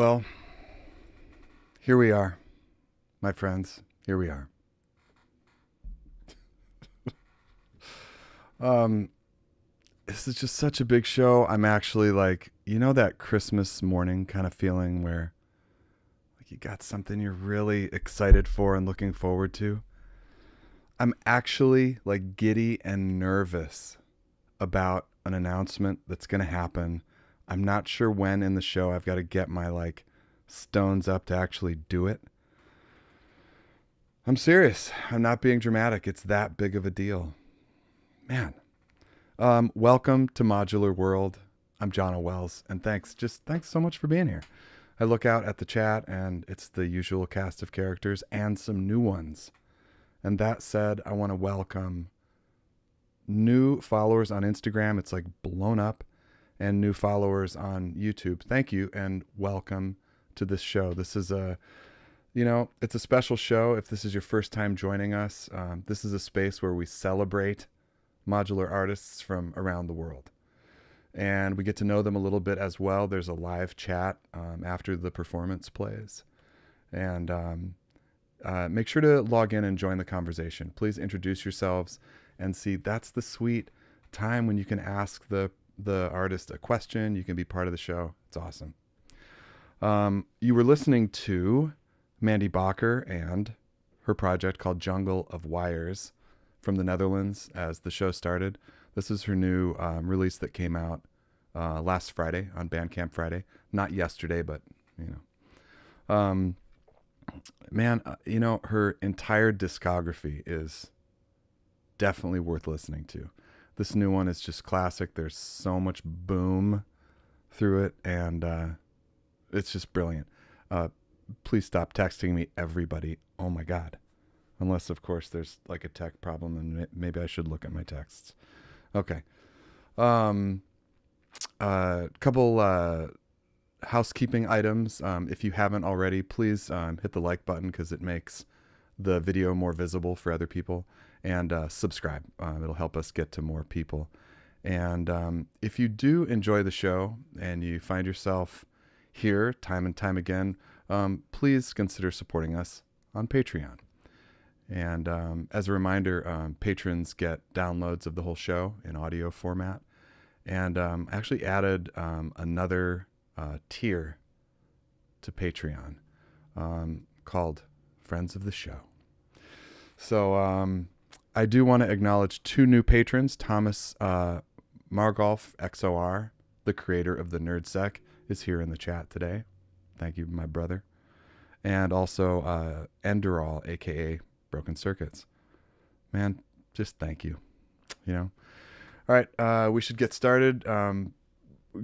Well, here we are, my friends. Here we are. Um, this is just such a big show. I'm actually like, that Christmas morning kind of feeling where like you got something you're really excited for and looking forward to. I'm actually like giddy and nervous about an announcement that's going to happen. I'm not sure when in the show. I've got to get my like stones up to actually do it. I'm serious. I'm not being dramatic. It's that big of a deal. Man. Welcome to Modular World. I'm John Wells, and thanks so much for being here. I look out at the chat, and it's the usual cast of characters and some new ones. And that said, I want to welcome new followers on Instagram. It's like blown up, and new followers on YouTube. Thank you, and welcome to this show. This is it's a special show. If this is your first time joining us, this is a space where we celebrate modular artists from around the world. And we get to know them a little bit as well. There's a live chat after the performance plays. And make sure to log in and join the conversation. Please introduce yourselves and see. That's the sweet time when you can ask the artist a question. You can be part of the show. It's awesome. You were listening to Mandy Bakker and her project called Jungle of Wires from the Netherlands as the show started. This is her new release that came out last Friday on Bandcamp Friday. Not yesterday, but, her entire discography is definitely worth listening to. This new one is just classic. There's so much boom through it, and it's just brilliant. Please stop texting me, everybody. Oh, my God. Unless, of course, there's like a tech problem, and maybe I should look at my texts. Okay. Couple housekeeping items. If you haven't already, please hit the like button because it makes the video more visible for other people. And subscribe. It'll help us get to more people. And if you do enjoy the show and you find yourself here time and time again, please consider supporting us on Patreon. And as a reminder, patrons get downloads of the whole show in audio format. And I actually added another tier to Patreon called Friends of the Show. So I do want to acknowledge two new patrons. Thomas Margolf, XOR, the creator of the NerdSec, is here in the chat today. Thank you, my brother. And also Enderal, a.k.a. Broken Circuits. Man, just thank you. All right, we should get started.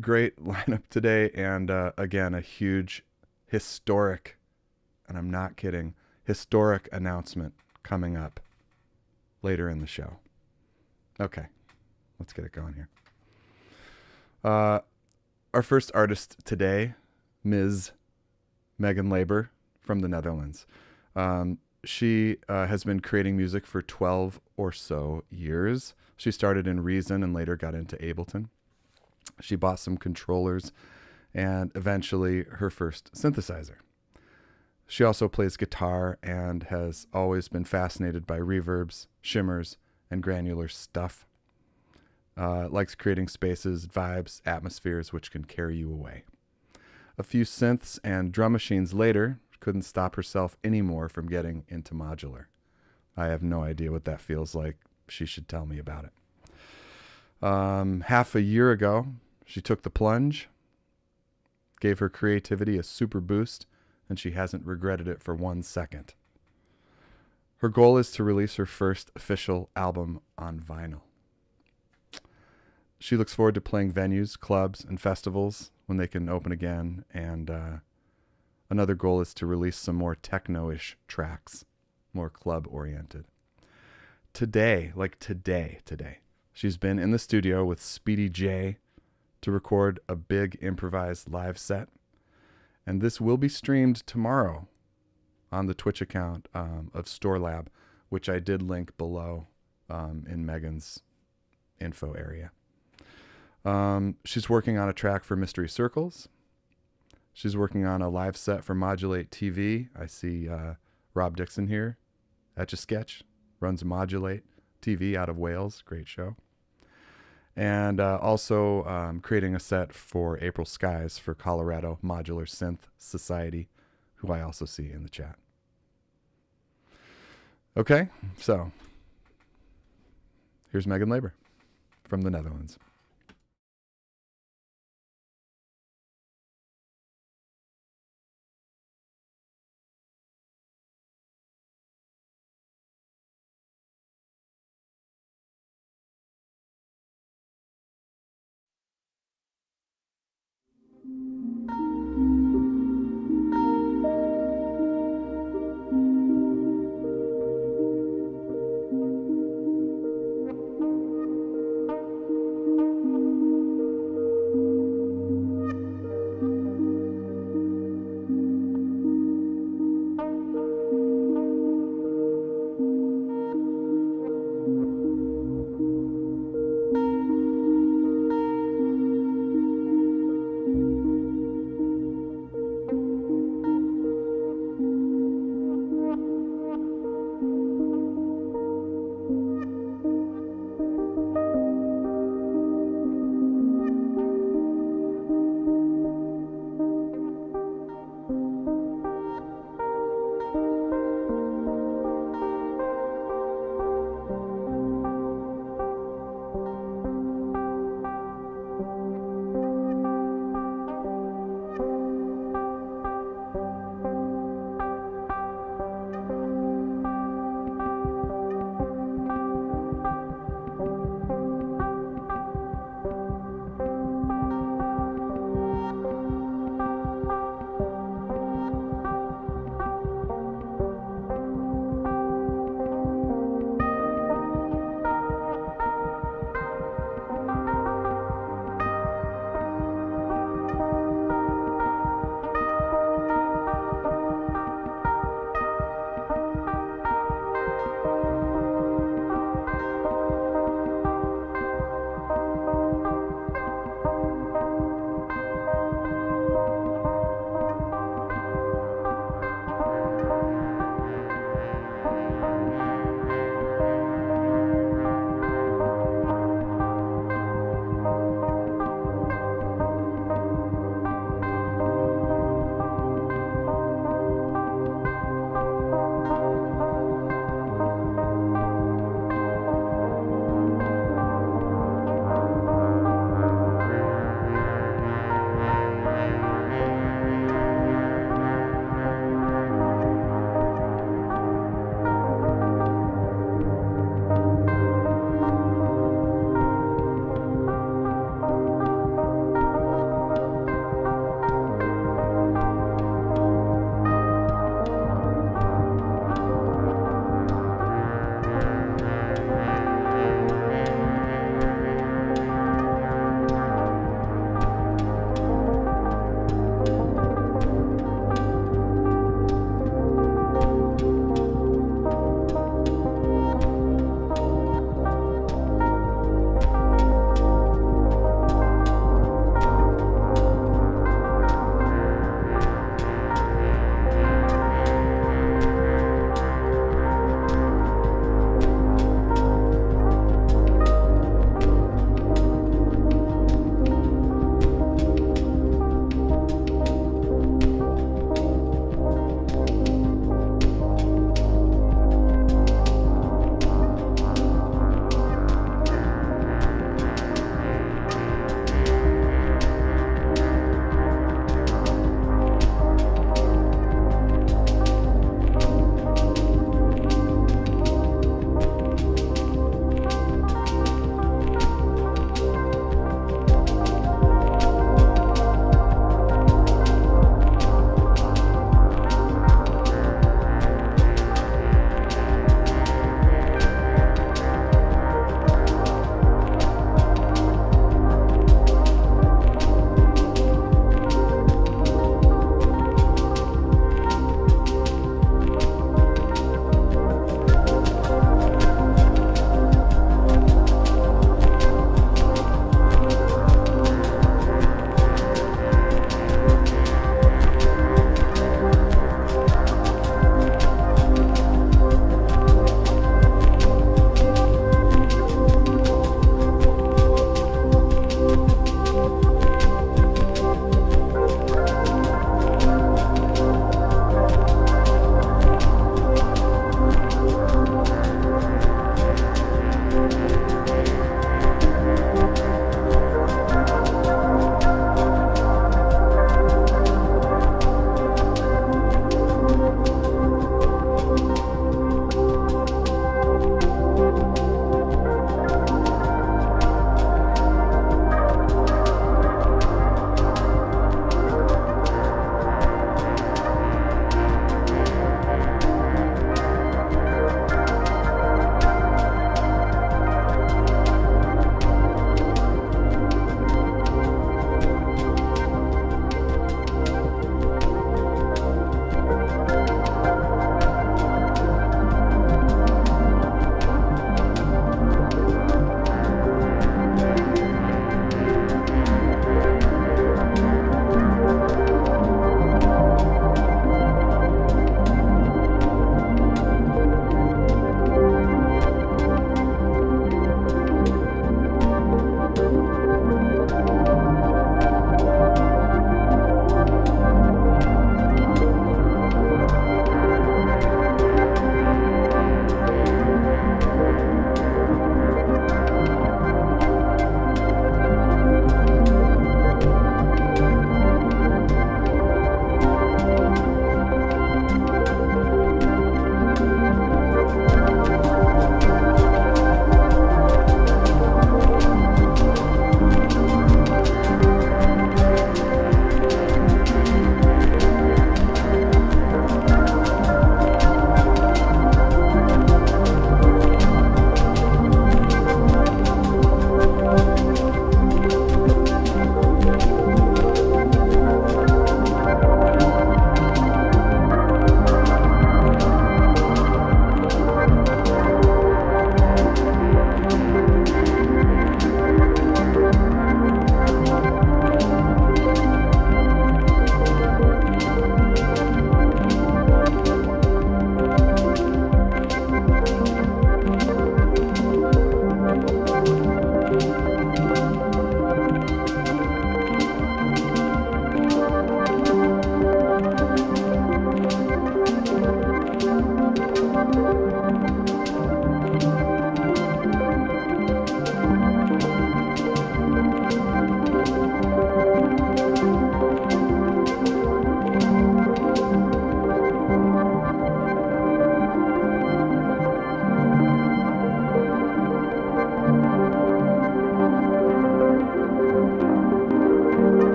Great lineup today, and again, a huge historic, and I'm not kidding, historic announcement coming up later in the show. Okay, let's get it going here. Our first artist today, Ms. Megan Leber from the Netherlands. She has been creating music for 12 or so years. She started in Reason and later got into Ableton. She bought some controllers and eventually her first synthesizer. She also plays guitar and has always been fascinated by reverbs, shimmers, and granular stuff. Likes creating spaces, vibes, atmospheres which can carry you away. A few synths and drum machines later, couldn't stop herself anymore from getting into modular. I have no idea what that feels like. She should tell me about it. Half a year ago, she took the plunge, gave her creativity a super boost, and she hasn't regretted it for 1 second. Her goal is to release her first official album on vinyl. She looks forward to playing venues, clubs, and festivals when they can open again, and another goal is to release some more techno-ish tracks, more club-oriented. Today, she's been in the studio with Speedy J to record a big improvised live set. And this will be streamed tomorrow on the Twitch account of Store Lab, which I did link below in Megan's info area. She's working on a track for Mystery Circles. She's working on a live set for Modulate TV. I see Rob Dixon here. Etch a Sketch runs Modulate TV out of Wales. Great show. And also creating a set for April Skies for Colorado Modular Synth Society, who I also see in the chat. Okay, so here's Megan Leber from the Netherlands.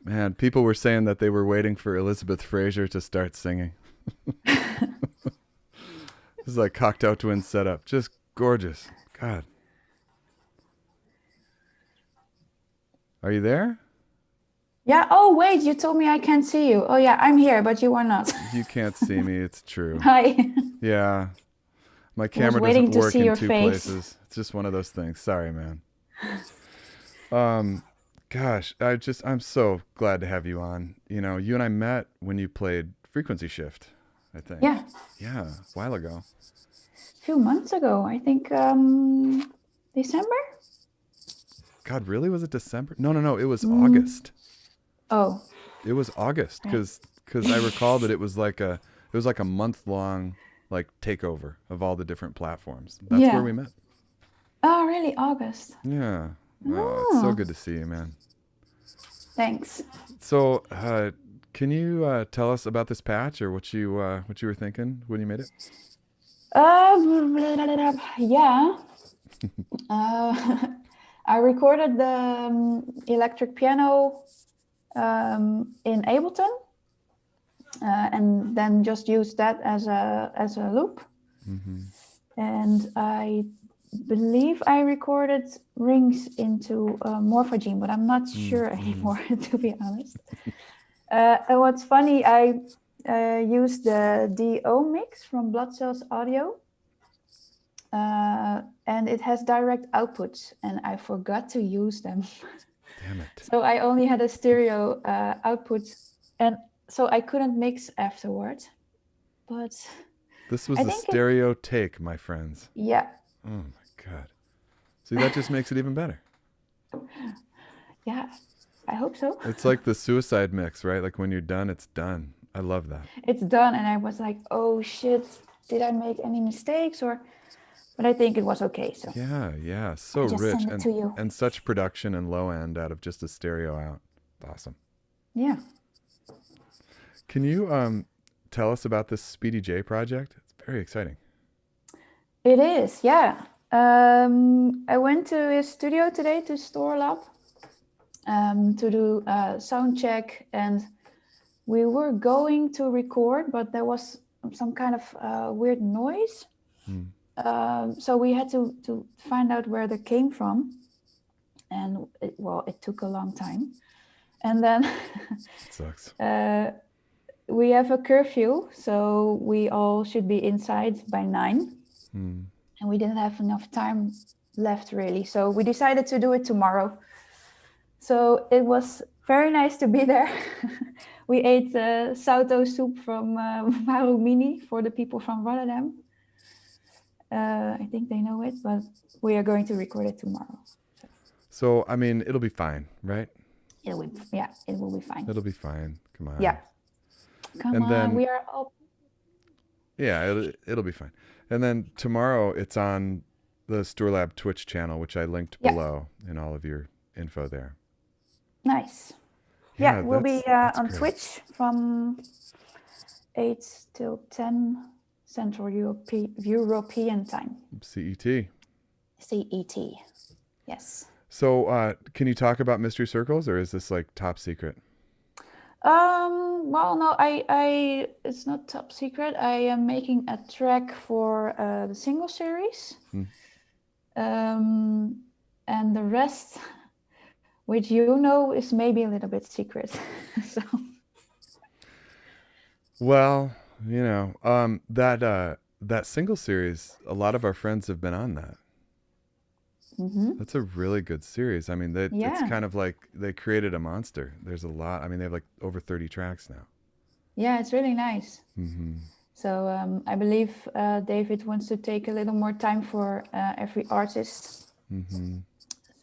Man, people were saying that they were waiting for Elizabeth Fraser to start singing. This is like Cocteau Twins setup. Just gorgeous. God. Are you there? Yeah. Oh, wait, you told me I can't see you. Oh, yeah, I'm here, but you are not. You can't see me. It's true. Hi. Yeah. My I was camera doesn't waiting to work see in your two face. places. It's just one of those things. Sorry, man. Um, Gosh, I'm so glad to have you on. You know, you and I met when you played Frequency Shift, I think. Yeah, Yeah, a while ago. a few months ago, I think December? God, really? Was it December? No, no, no. It was Mm. August. Oh, It was August right. because I recall that it was like a month long like takeover of all the different platforms. That's where Yeah. we met. Oh, really? August. Yeah. Oh, it's so Oh, good to see you, man. thanks. So, can you tell us about this patch or what you were thinking when you made it? Yeah. I recorded the electric piano in Ableton, and then just used that as a loop. Mm-hmm. And I believe I recorded rings into Morphogene, but I'm not sure Mm-hmm. anymore, to be honest. And what's funny, I used the DO mix from Blood Cells Audio, and it has direct outputs, and I forgot to use them. Damn it. So I only had a stereo output, and so I couldn't mix afterwards. But This was I the think it, stereo take, my friends. yeah, Oh my God. See, that just makes it even better. yeah, I hope so. It's like the suicide mix, right? Like when you're done, it's done. I love that. It's done, and I was like, oh shit, did I make any mistakes? Or, but I think it was okay, so Yeah, yeah. So I just rich send it to you. and such production and low end out of just a stereo out. Awesome. Yeah, Can you tell us about this Speedy J project? It's very exciting. it is. Yeah, I went to his studio today to Store Lab to do a sound check, and we were going to record, but there was some kind of weird noise. Hmm. So we had to find out where that came from, and it took a long time. And then It sucks. we have a curfew, so we all should be inside by 9, Hmm. and we didn't have enough time left really. So we decided to do it tomorrow. So it was very nice to be there. We ate sauto soup from Maru Mini for the people from Rotterdam. I think they know it, but we are going to record it tomorrow. So, I mean, it'll be fine, right? Yeah, it will be fine. It'll be fine. Come Yeah, on. come And on, then, we are all. yeah, it'll be fine. And then tomorrow it's on the Storlab Twitch channel, which I linked Yeah, below in all of your info there. nice. Yeah, Yeah, we'll be that's on great. Twitch from 8 till 10 Central European time, CET. CET. Yes. So, can you talk about Mystery Circles, or is this like top secret? Well, no, it's not top secret. I am making a track for the single series. Hmm. Um, and the rest, which you know, is maybe a little bit secret. So, Well, you know, that single series, a lot of our friends have been on that. mhm. That's a really good series. I mean, that it's Yeah, kind of like they created a monster. There's a lot. I mean, they have like over 30 tracks now. yeah, it's really nice. Mm-hmm. So I believe David wants to take a little more time for every artist. Mm-hmm.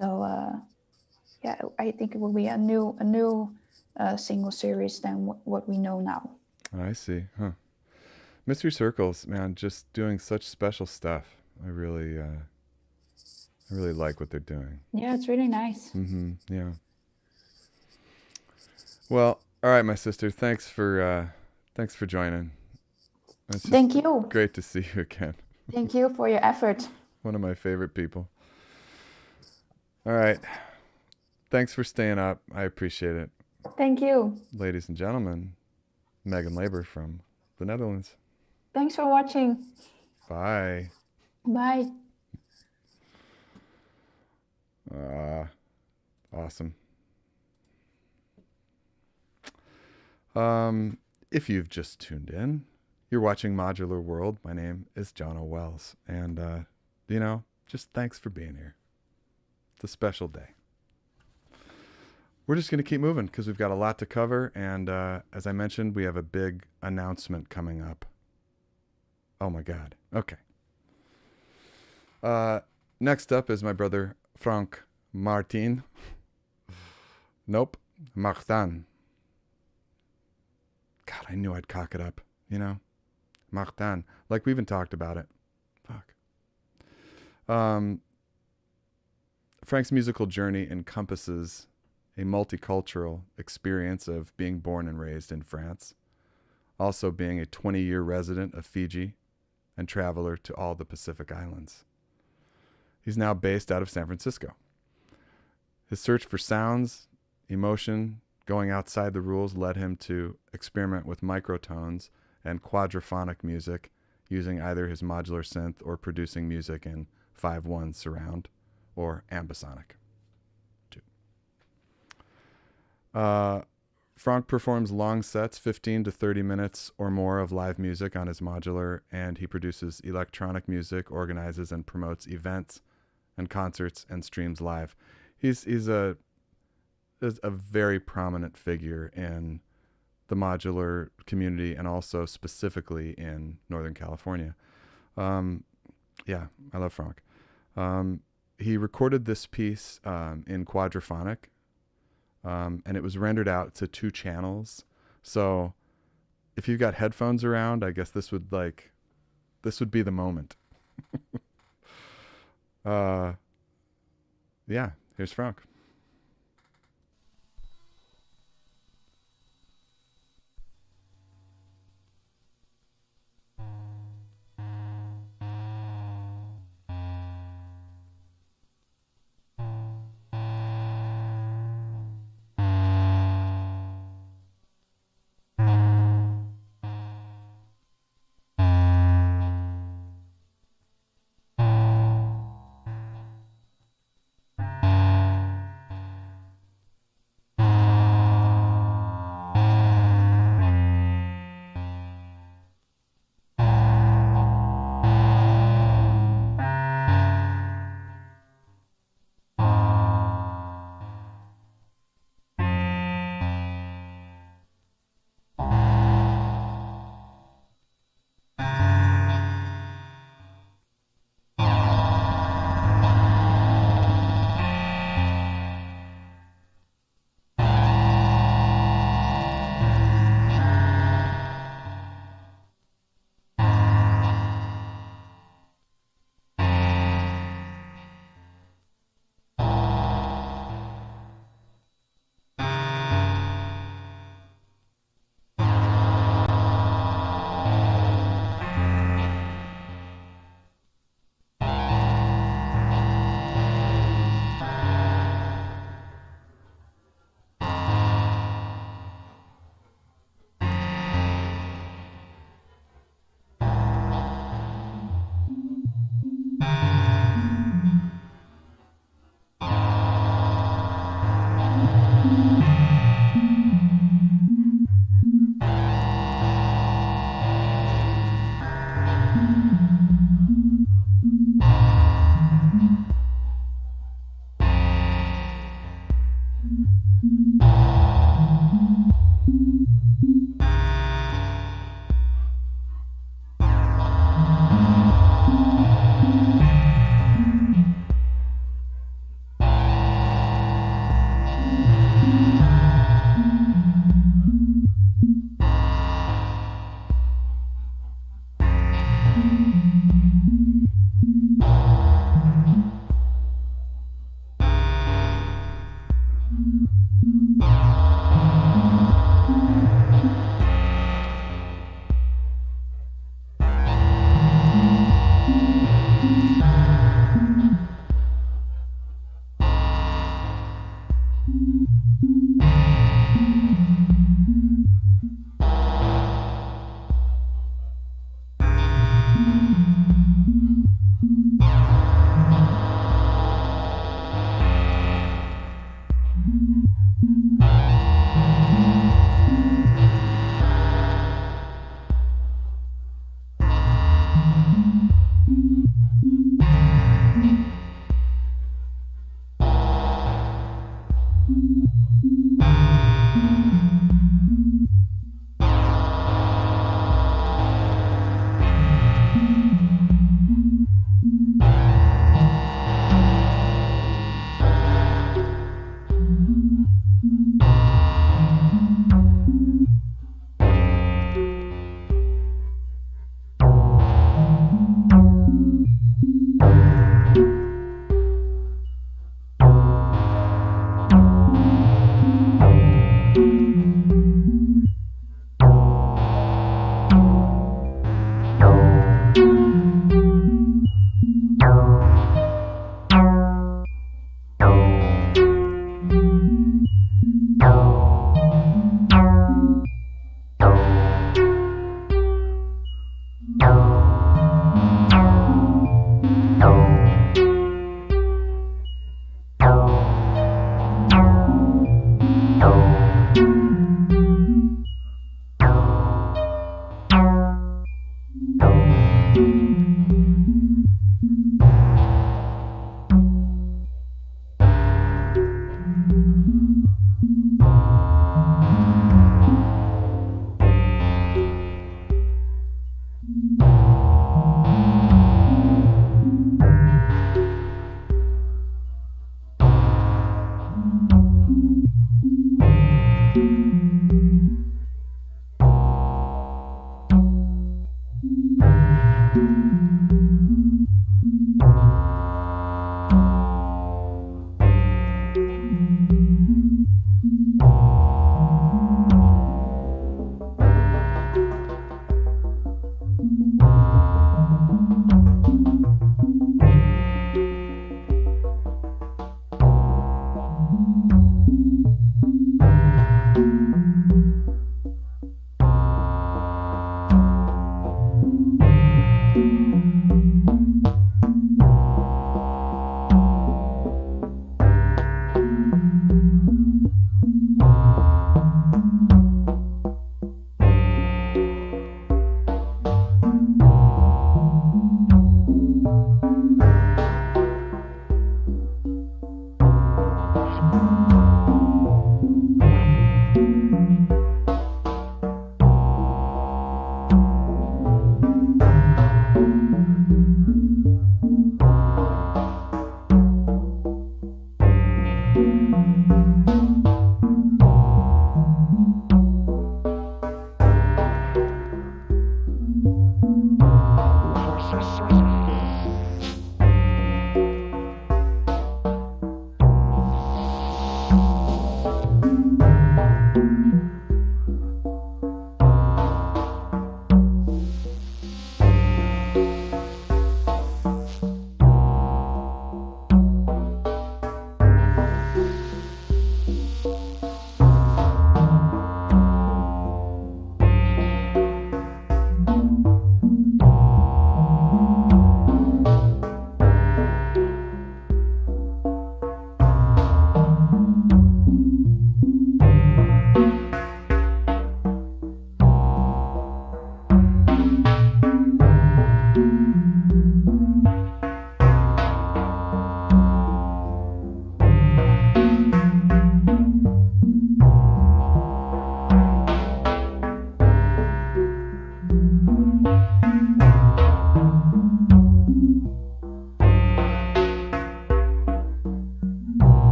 So yeah, I think it will be a new single series than what we know now. I see. Huh. Mystery Circles, man, just doing such special stuff. I really like what they're doing. Yeah, it's really nice. Mm-hmm. Yeah. Well, all right, my sister. Thanks for joining. It's just Thank you. great to see you again. Thank you for your effort. One of my favorite people. All right. Thanks for staying up. I appreciate it. Thank you. Ladies and gentlemen, Megan Leber from the Netherlands. Thanks for watching. Bye. Bye. Awesome. If you've just tuned in, you're watching Modular World. My name is John O'Wells. And, just thanks for being here. It's a special day. We're just going to keep moving because we've got a lot to cover. And as I mentioned, we have a big announcement coming up. Oh, my God. Okay. Next up is my brother, Franck Martin. Nope. Martin. God, I knew I'd cock it up, Martin. Like we even talked about it. Fuck. Frank's musical journey encompasses a multicultural experience of being born and raised in France, also being a 20-year resident of Fiji and traveler to all the Pacific Islands. He's now based out of San Francisco. His search for sounds, emotion, going outside the rules led him to experiment with microtones and quadraphonic music, using either his modular synth or producing music in 5/1 surround or ambisonic. Franck performs long sets, 15 to 30 minutes or more of live music on his modular, and he produces electronic music, organizes and promotes events and concerts, and streams live. He's a very prominent figure in the modular community and also specifically in Northern California. Yeah, I love Franck. He recorded this piece in quadraphonic, and it was rendered out to 2 channels. So if you've got headphones around, I guess this would be the moment. Yeah, here's Franck.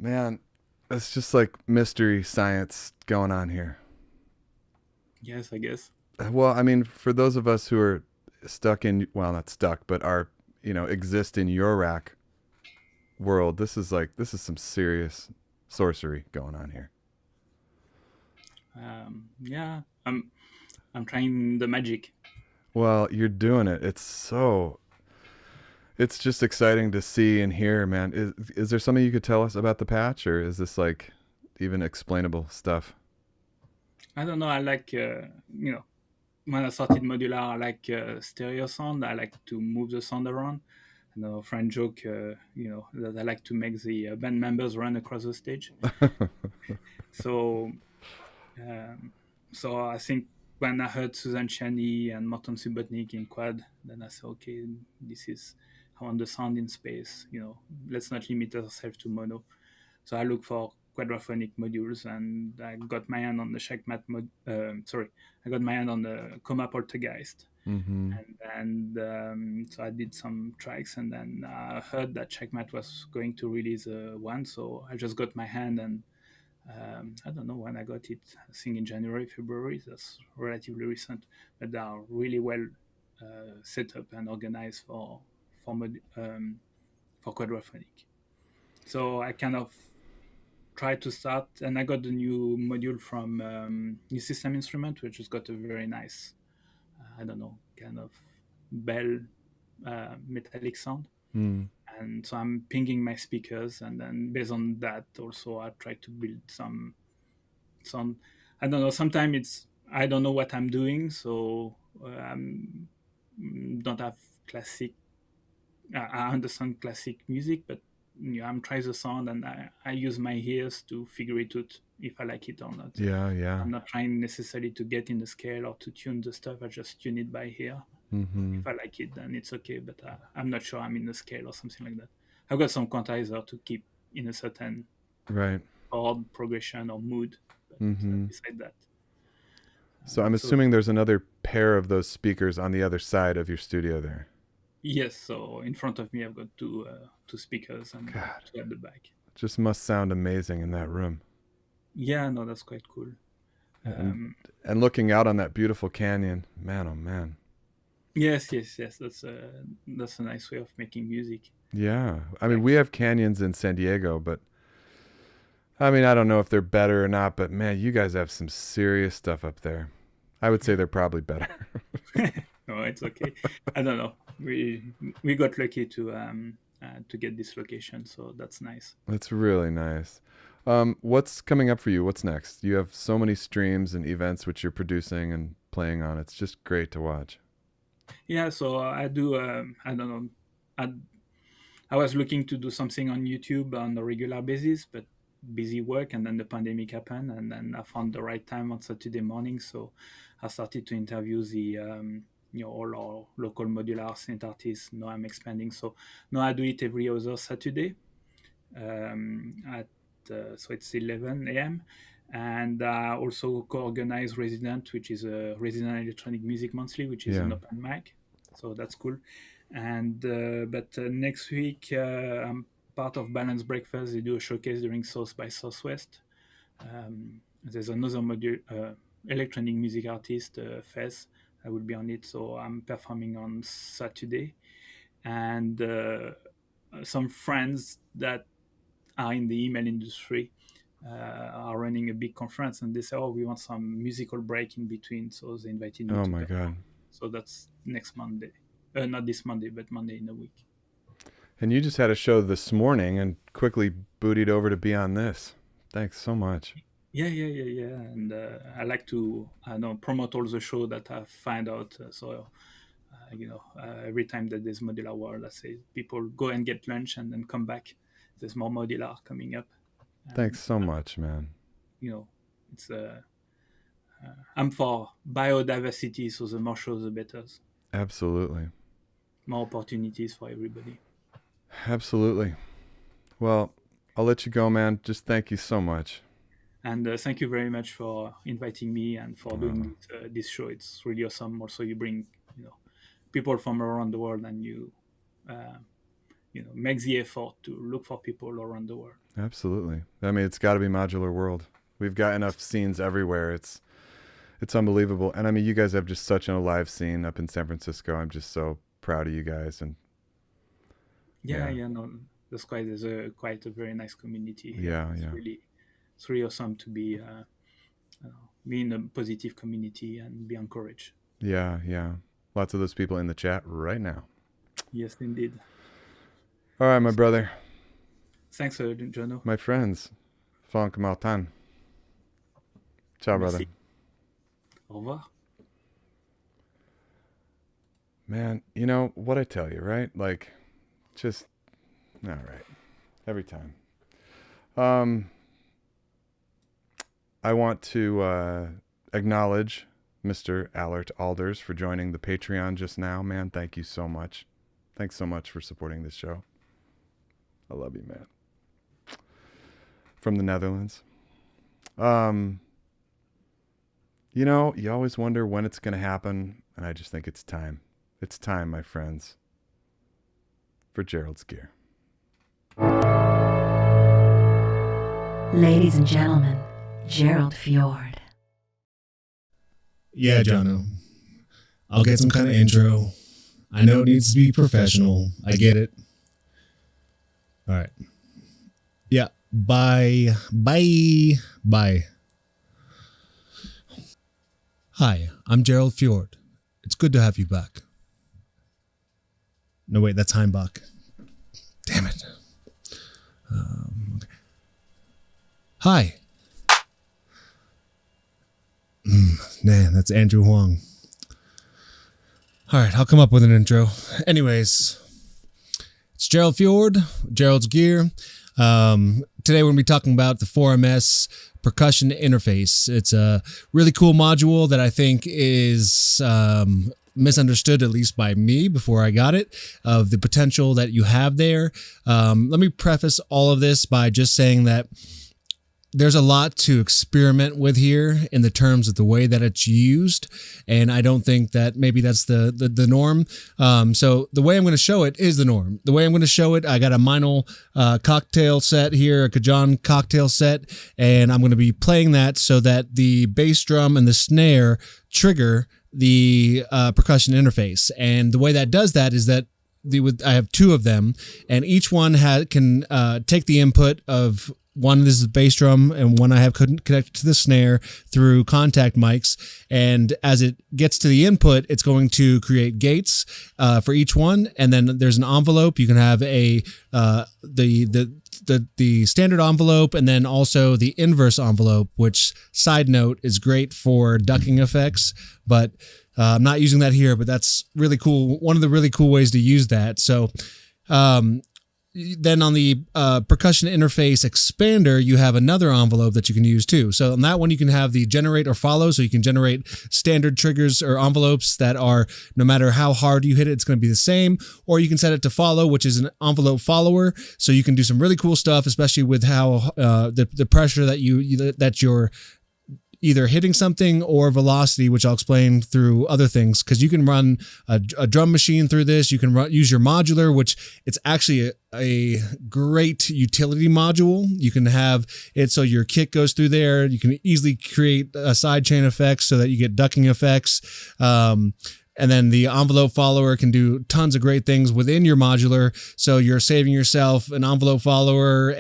Man, it's just like mystery science going on here. Yes, I guess. Well, I mean, for those of us who are stuck in, well, not stuck, but are, exist in eurorack world, this is some serious sorcery going on here. Yeah, I'm trying the magic. Well, you're doing it. It's just exciting to see and hear, man. Is there something you could tell us about the patch, or is this like even explainable stuff? I don't know. I like when I started modular, I like stereo sound. I like to move the sound around. And a friend joke, that I like to make the band members run across the stage. So, so I think when I heard Susan Chani and Martin Subotnik in quad, then I said, okay, this is I want the sound in space. Let's not limit ourselves to mono. So I look for quadraphonic modules, and I got my hand on the Checkmat I got my hand on the Coma Poltergeist. Mm-hmm. So I did some tracks, and then I heard that Checkmat was going to release one, so I just got my hand, and I don't know when I got it. I think in January, February. That's relatively recent, but they are really well set up and organized for quadraphonic. So I kind of tried to start, and I got the new module from New System Instrument, which has got a very nice, kind of bell metallic sound. Mm. And so I'm pinging my speakers, and then based on that, also I try to build some. I don't know. Sometimes I don't know what I'm doing, so don't have classic. I understand classic music, but I'm trying the sound, and I use my ears to figure it out if I like it or not. Yeah, yeah. I'm not trying necessarily to get in the scale or to tune the stuff. I just tune it by ear. Mm-hmm. If I like it, then it's okay, but I'm not sure I'm in the scale or something like that. I've got some quantizer to keep in a certain chord progression or mood, but beside that. So I'm assuming there's another pair of those speakers on the other side of your studio there. Yes, so in front of me I've got two speakers and two at the back. It just must sound amazing in that room. Yeah, no, that's quite cool. And looking out on that beautiful canyon, man, oh man. Yes. That's a nice way of making music. Yeah, I mean, we have canyons in San Diego, but I mean, I don't know if they're better or not, but man, you guys have some serious stuff up there. I would say they're probably better. No, it's okay. I don't know. We got lucky to get this location, so that's nice. That's really nice. What's coming up for you? What's next? You have so many streams and events which you're producing and playing on. It's just great to watch. Yeah, so I do. I don't know. I was looking to do something on YouTube on a regular basis, but busy work, and then the pandemic happened, and then I found the right time on Saturday morning. So I started to interview the all our local modular synth artists. Now I'm expanding, so now I do it every other Saturday so it's 11 a.m. And also co-organize Resident, which is a Resident Electronic Music Monthly, which is an open mic. So that's cool. And but next week I'm part of Balance Breakfast. They do a showcase during South by Southwest. There's another electronic music artist fest. I will be on it, so I'm performing on Saturday. And some friends that are in the email industry are running a big conference, and they say, "Oh, we want some musical break in between." So they invited me. Oh my God! So that's next Monday, not this Monday, but Monday in a week. And you just had a show this morning and quickly booted over to be on this. Thanks so much. Yeah. And I like to promote all the show that I find out. Every time that there's Modular World, I say people go and get lunch and then come back. There's more Modular coming up. Thanks so much, man. It's I'm for biodiversity, so the more shows, the better. Absolutely. More opportunities for everybody. Absolutely. Well, I'll let you go, man. Just thank you so much. And thank you very much for inviting me and for doing this show. It's really awesome. Also, you bring people from around the world, and you make the effort to look for people around the world. Absolutely. I mean, it's got to be Modular World. We've got enough scenes everywhere. It's unbelievable. And I mean, you guys have just such an alive scene up in San Francisco. I'm just so proud of you guys. And there's quite a very nice community. It's really awesome to be in a positive community and be encouraged. Yeah. Lots of those people in the chat right now. Yes, indeed. All right, my brother. Thanks, Jono. My friends, Franck Martin. Ciao, brother. Au revoir. Man, you know what I tell you, right? Like, just, all right. Every time. I want to acknowledge Mr. Allert Alders for joining the Patreon just now. Man, thank you so much. Thanks so much for supporting this show. I love you, man. From the Netherlands. You always wonder when it's going to happen, and I just think it's time. It's time, my friends, for Gerald's Gjear. Ladies and gentlemen, Gerald Fjord. Yeah, Jono. I'll get some kind of intro. I know it needs to be professional. I get it. All right. Yeah. Bye. Hi, I'm Gerald Fjord. It's good to have you back. No, wait, that's Heimbach. Damn it. Okay. Hi. Man, that's Andrew Huang. All right, I'll come up with an intro. Anyways, it's Gerald Fjord, Gerald's Gjear. Today we're going to be talking about the 4MS percussion interface. It's a really cool module that I think is misunderstood, at least by me before I got it, of the potential that you have there. Let me preface all of this by just saying that there's a lot to experiment with here in the terms of the way that it's used, and I don't think that maybe that's the norm. So the way I'm going to show it is the norm. The way I'm going to show it, I got a Meinl cocktail set here, a Kajan cocktail set, and I'm going to be playing that so that the bass drum and the snare trigger the percussion interface. And the way that does that is that I have two of them, and each one can take the input of one. This is the bass drum, and one I have connected to the snare through contact mics. And as it gets to the input, it's going to create gates for each one. And then there's an envelope. You can have the standard envelope, and then also the inverse envelope, which, side note, is great for ducking effects. But I'm not using that here, but that's really cool. One of the really cool ways to use that. So then on the percussion interface expander, you have another envelope that you can use too. So on that one, you can have the generate or follow. So you can generate standard triggers or envelopes that are, no matter how hard you hit it, it's going to be the same. Or you can set it to follow, which is an envelope follower. So you can do some really cool stuff, especially with how the pressure that you're either hitting something or velocity, which I'll explain through other things, because you can run a drum machine through this. You can use your modular, which it's actually a great utility module. You can have it so your kick goes through there. You can easily create a sidechain effects so that you get ducking effects. And then the envelope follower can do tons of great things within your modular. So you're saving yourself an envelope follower,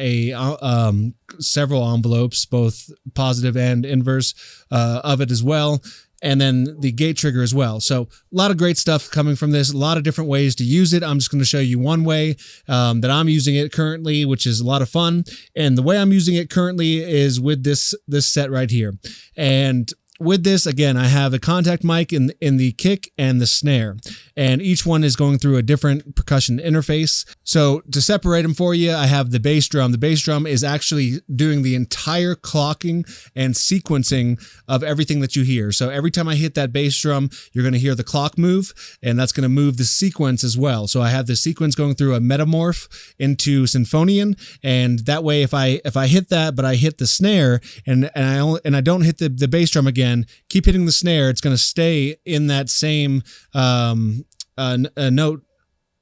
several envelopes, both positive and inverse of it as well. And then the gate trigger as well. So a lot of great stuff coming from this, a lot of different ways to use it. I'm just going to show you one way that I'm using it currently, which is a lot of fun. And the way I'm using it currently is with this set right here. And with this, again, I have a contact mic in the kick and the snare, and each one is going through a different percussion interface. So to separate them for you, I have the bass drum. The bass drum is actually doing the entire clocking and sequencing of everything that you hear. So every time I hit that bass drum, you're going to hear the clock move, and that's going to move the sequence as well. So I have the sequence going through a metamorph into symphonian, and that way, if I hit that, but I hit the snare and I don't hit the bass drum again, keep hitting the snare, it's going to stay in that same note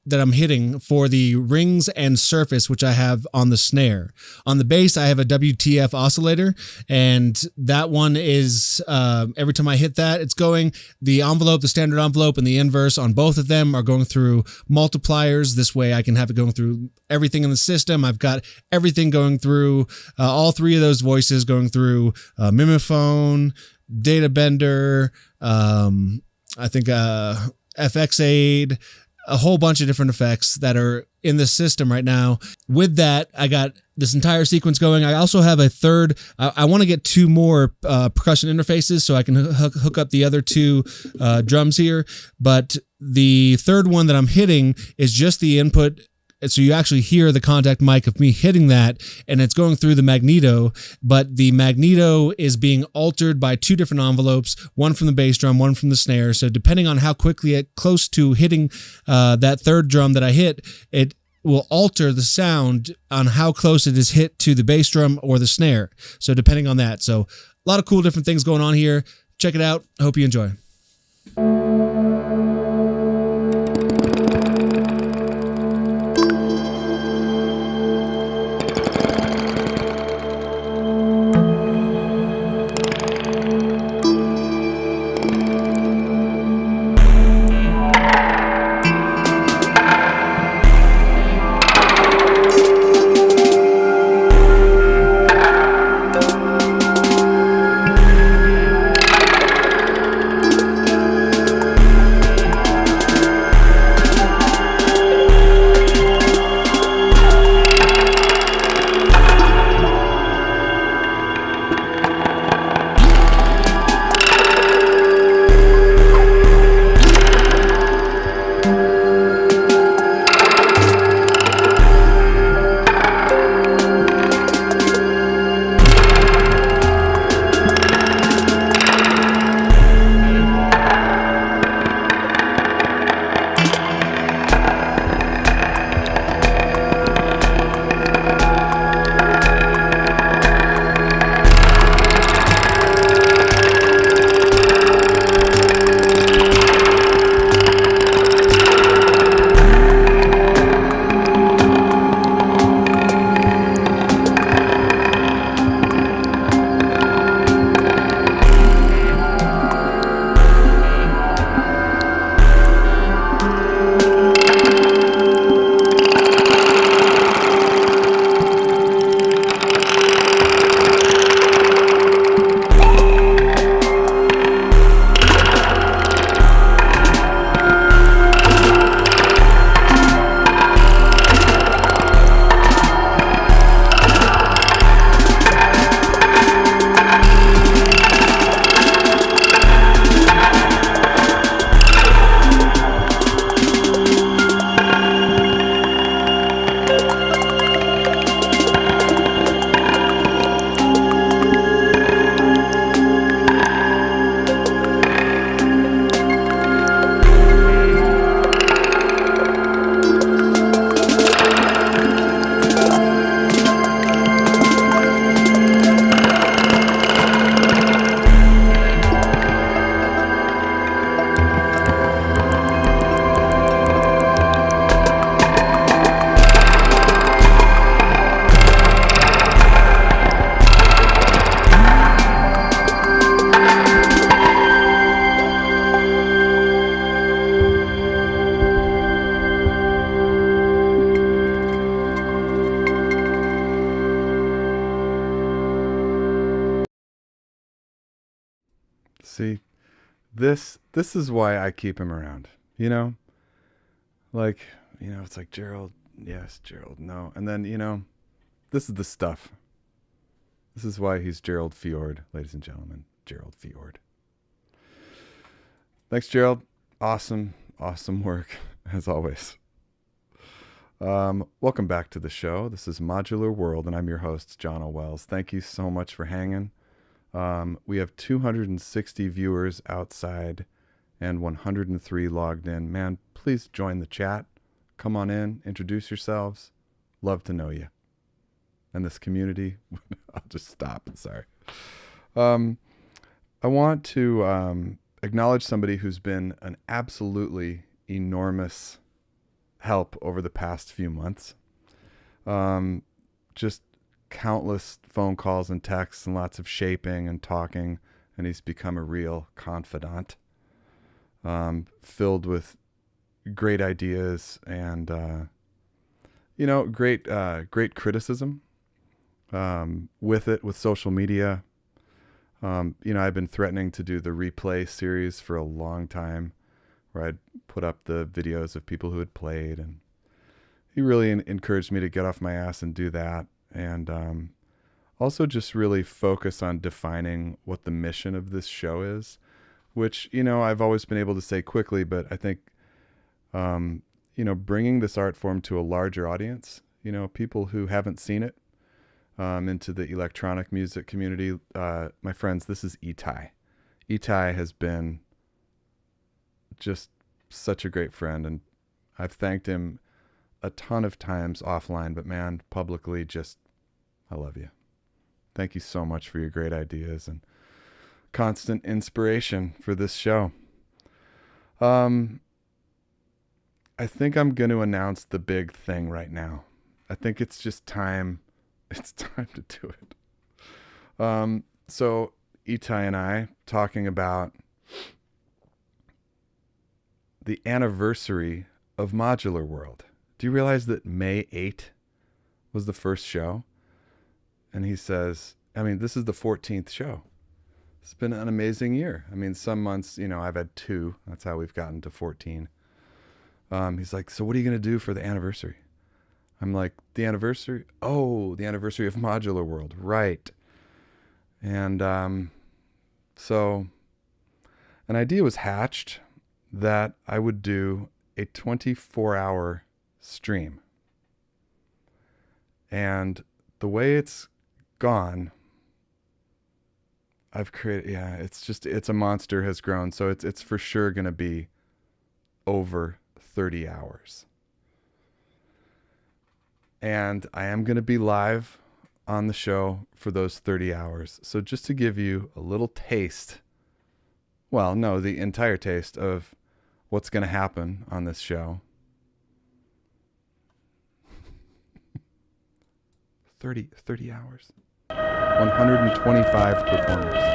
that I'm hitting for the rings and surface, which I have on the snare. On the bass, I have a WTF oscillator, and that one is, every time I hit that, it's going, the envelope, the standard envelope and the inverse on both of them are going through multipliers. This way I can have it going through everything in the system. I've got everything going through, all three of those voices going through Mimiphone, Data Bender, I think FX Aid, a whole bunch of different effects that are in the system right now. With that, I got this entire sequence going. I also have a third. I want to get two more percussion interfaces so I can hook up the other two drums here. But the third one that I'm hitting is just the input. So you actually hear the contact mic of me hitting that, and it's going through the magneto, but the magneto is being altered by two different envelopes, one from the bass drum, one from the snare. So depending on how quickly close to hitting that third drum that I hit, it will alter the sound on how close it is hit to the bass drum or the snare. So depending on that. So a lot of cool different things going on here. Check it out. I hope you enjoy. See, this is why I keep him around. You know, like, you know, it's like Gerald, yes, Gerald, no, and then, you know, this is the stuff. This is why he's Gerald Fjord, ladies and gentlemen. Gerald Fjord. Thanks, Gerald. Awesome work as always. Welcome back to the show. This is Modular World, and I'm your host, John O'Wells. Thank you so much for hanging. We have 260 viewers outside and 103 logged in. Man, please join the chat. Come on in, introduce yourselves. Love to know you. And this community, I'll just stop. Sorry. I want to acknowledge somebody who's been an absolutely enormous help over the past few months. Just countless phone calls and texts and lots of shaping and talking, and he's become a real confidant, filled with great ideas and great criticism with social media. I've been threatening to do the replay series for a long time, where I'd put up the videos of people who had played, and he really encouraged me to get off my ass and do that. And also just really focus on defining what the mission of this show is, which, I've always been able to say quickly, but I think, bringing this art form to a larger audience, people who haven't seen it, into the electronic music community. My friends, this is Itai. Itai has been just such a great friend, and I've thanked him a ton of times offline, but man, publicly, just, I love you. Thank you so much for your great ideas and constant inspiration for this show. I think I'm going to announce the big thing right now. I think it's just time. It's time to do it. So Itai and I talking about the anniversary of Modular World. Do you realize that May 8 was the first show? And he says, this is the 14th show. It's been an amazing year. Some months, I've had 2. That's how we've gotten to 14. He's like, so what are you going to do for the anniversary? I'm like, the anniversary? Oh, the anniversary of Modular World. Right. And so an idea was hatched that I would do a 24-hour stream. And the way it's gone, I've created, it's a monster has grown. So it's for sure going to be over 30 hours. And I am going to be live on the show for those 30 hours. So just to give you a little taste, the entire taste of what's going to happen on this show. 30 hours. 125 performers.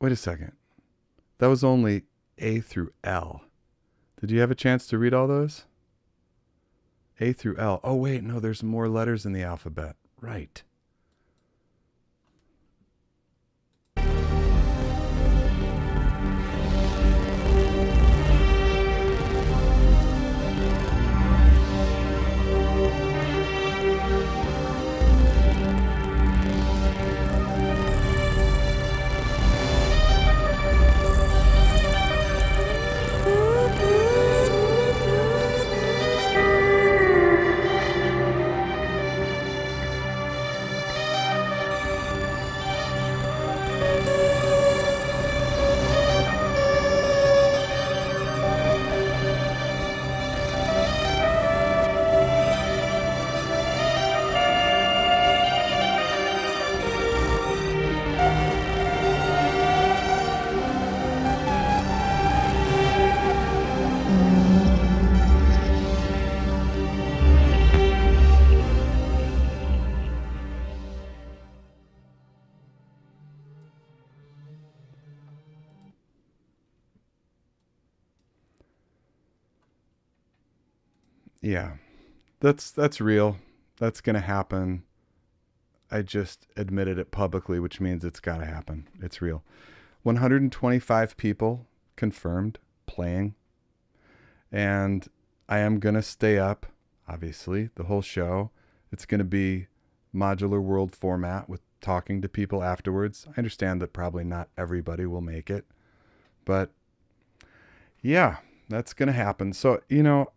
Wait a second. That was only A through L. Did you have a chance to read all those? A through L. Oh, wait, no, there's more letters in the alphabet. Right. Yeah, that's real. That's going to happen. I just admitted it publicly, which means it's got to happen. It's real. 125 people confirmed playing. And I am going to stay up, obviously, the whole show. It's going to be Modular World format with talking to people afterwards. I understand that probably not everybody will make it. But yeah, that's going to happen. So,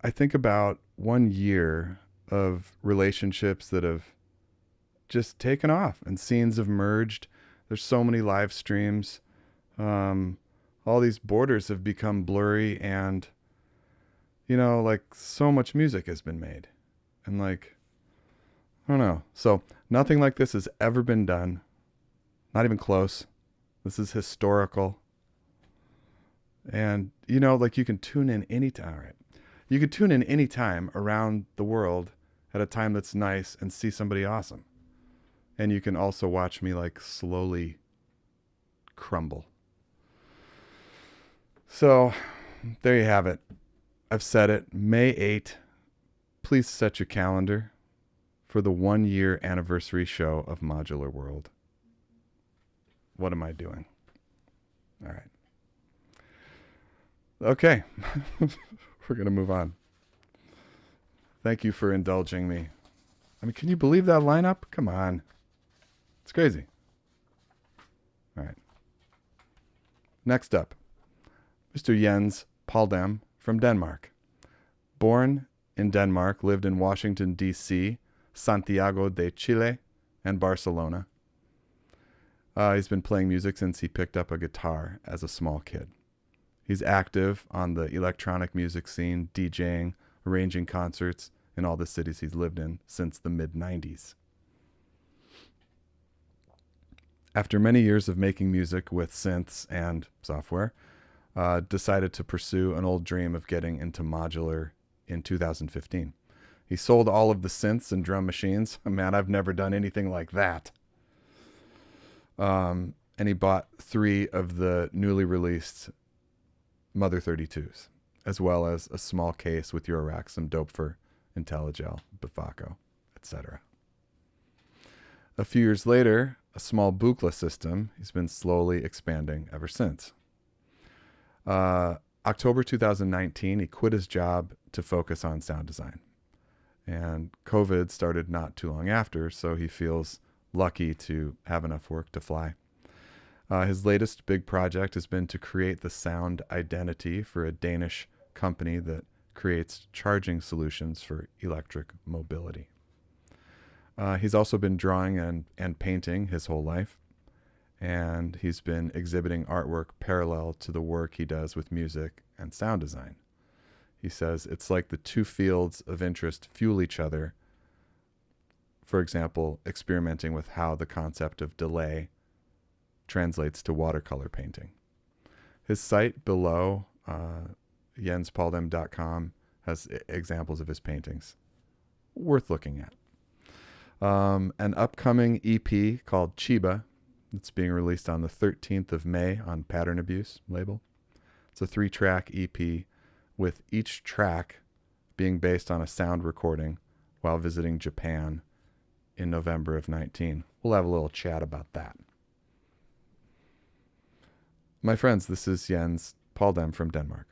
I think about 1 year of relationships that have just taken off and scenes have merged. There's so many live streams. All these borders have become blurry and, so much music has been made. And I don't know. So nothing like this has ever been done. Not even close. This is historical. And, you can tune in anytime. All right. You could tune in anytime around the world at a time that's nice and see somebody awesome. And you can also watch me slowly crumble. So there you have it. I've said it. May 8th. Please set your calendar for the 1 year anniversary show of Modular World. What am I doing? All right. Okay. We're going to move on. Thank you for indulging me. I mean, can you believe that lineup? Come on. It's crazy. All right. Next up, Mr. Jens Paldam from Denmark. Born in Denmark, lived in Washington, D.C., Santiago de Chile, and Barcelona. He's been playing music since he picked up a guitar as a small kid. He's active on the electronic music scene, DJing, arranging concerts in all the cities he's lived in since the mid-90s. After many years of making music with synths and software, decided to pursue an old dream of getting into modular in 2015. He sold all of the synths and drum machines. Man, I've never done anything like that. And he bought 3 of the newly released Mother 32s, as well as a small case with eurorack, some Dopefer, IntelliGel, Bifaco, etc. A few years later, a small Buchla system he's been slowly expanding ever since. October 2019, he quit his job to focus on sound design. And COVID started not too long after, so he feels lucky to have enough work to fly. His latest big project has been to create the sound identity for a Danish company that creates charging solutions for electric mobility. He's also been drawing and painting his whole life, and he's been exhibiting artwork parallel to the work he does with music and sound design. He says it's like the 2 fields of interest fuel each other. For example, experimenting with how the concept of delay translates to watercolor painting. His site below, jenspaldam.com, has examples of his paintings. Worth looking at. An upcoming EP called Chiba. It's being released on the 13th of May on Pattern Abuse label. It's a 3-track EP with each track being based on a sound recording while visiting Japan in November of 19. We'll have a little chat about that. My friends, this is Jens Paldam from Denmark.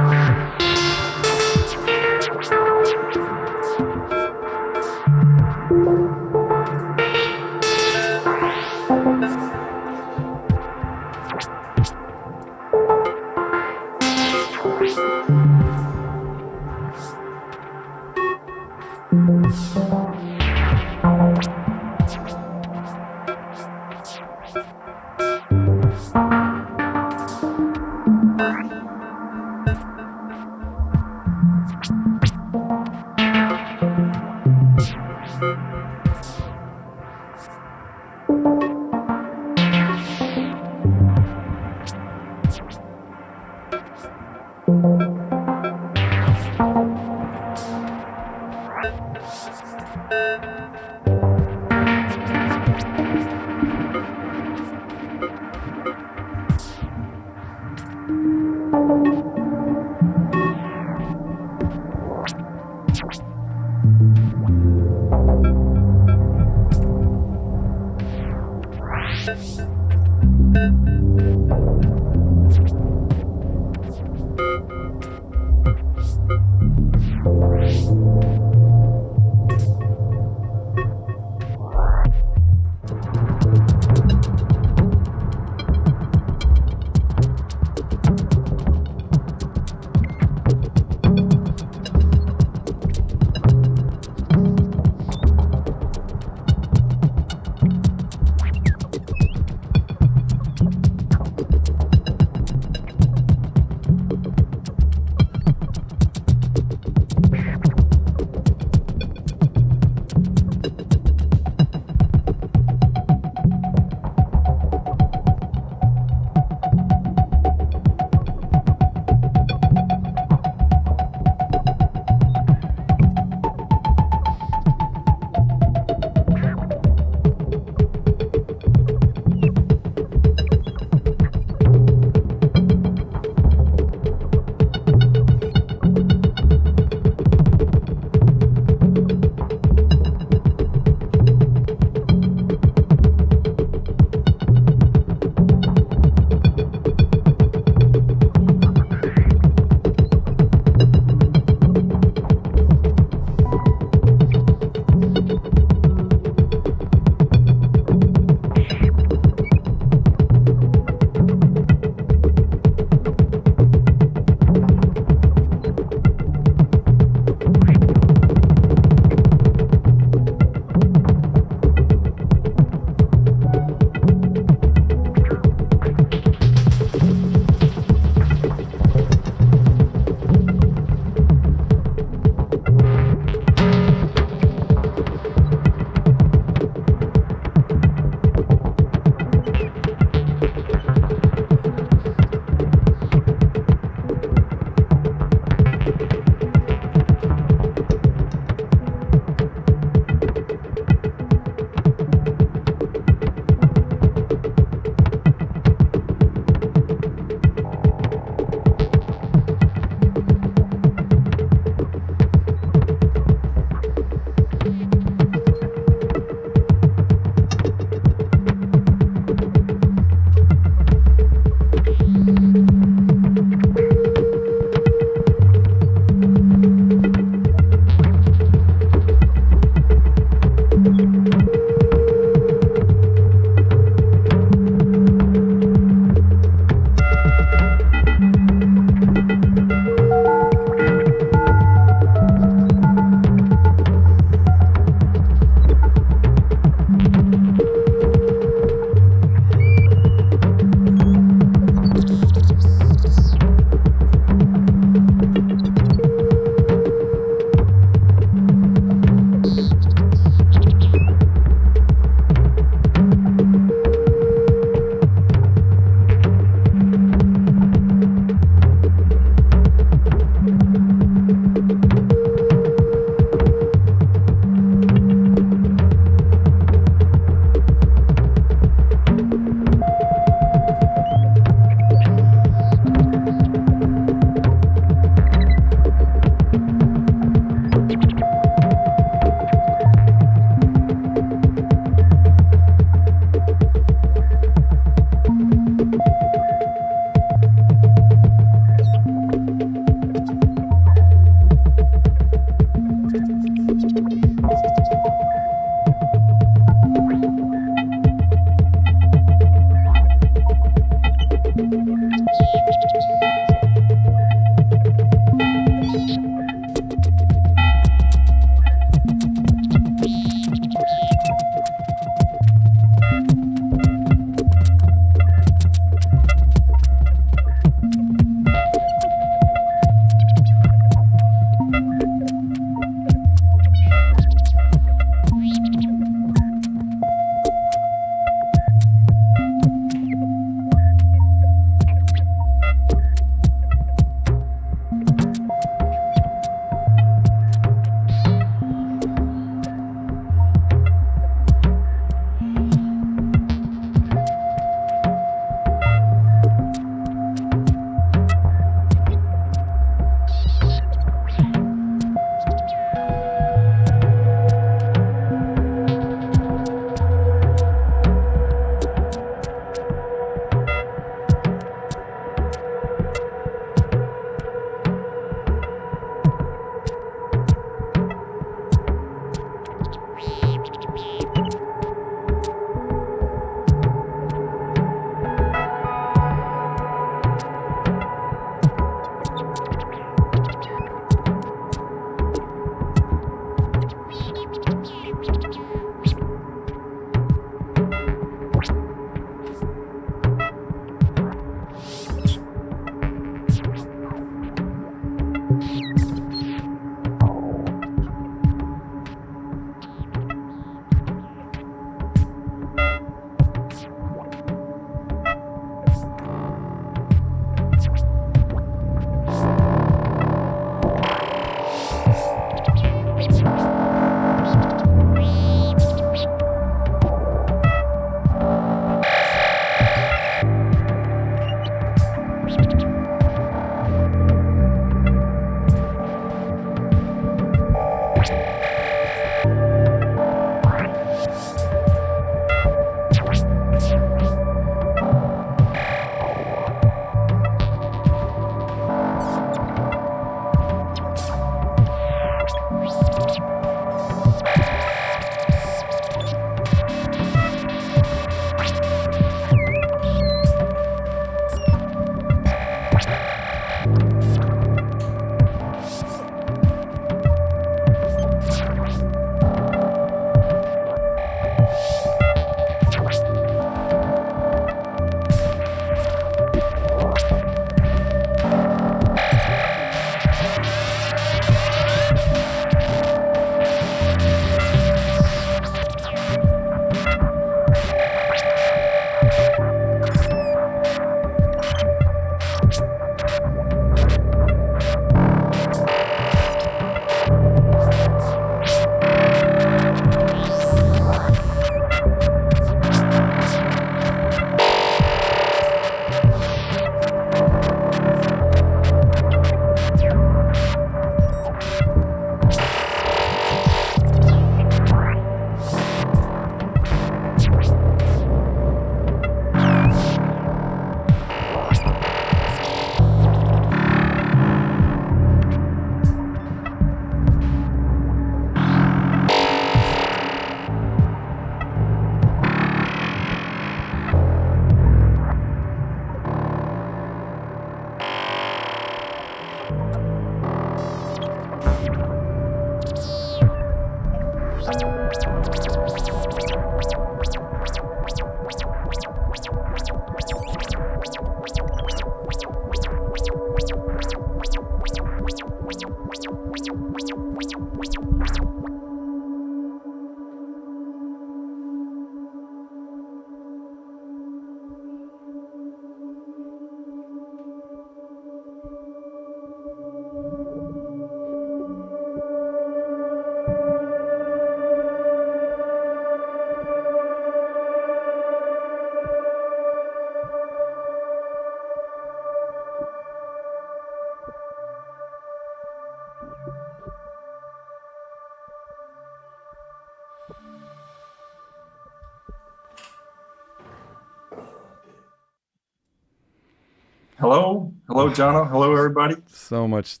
Hello, Jono. Hello, everybody. So much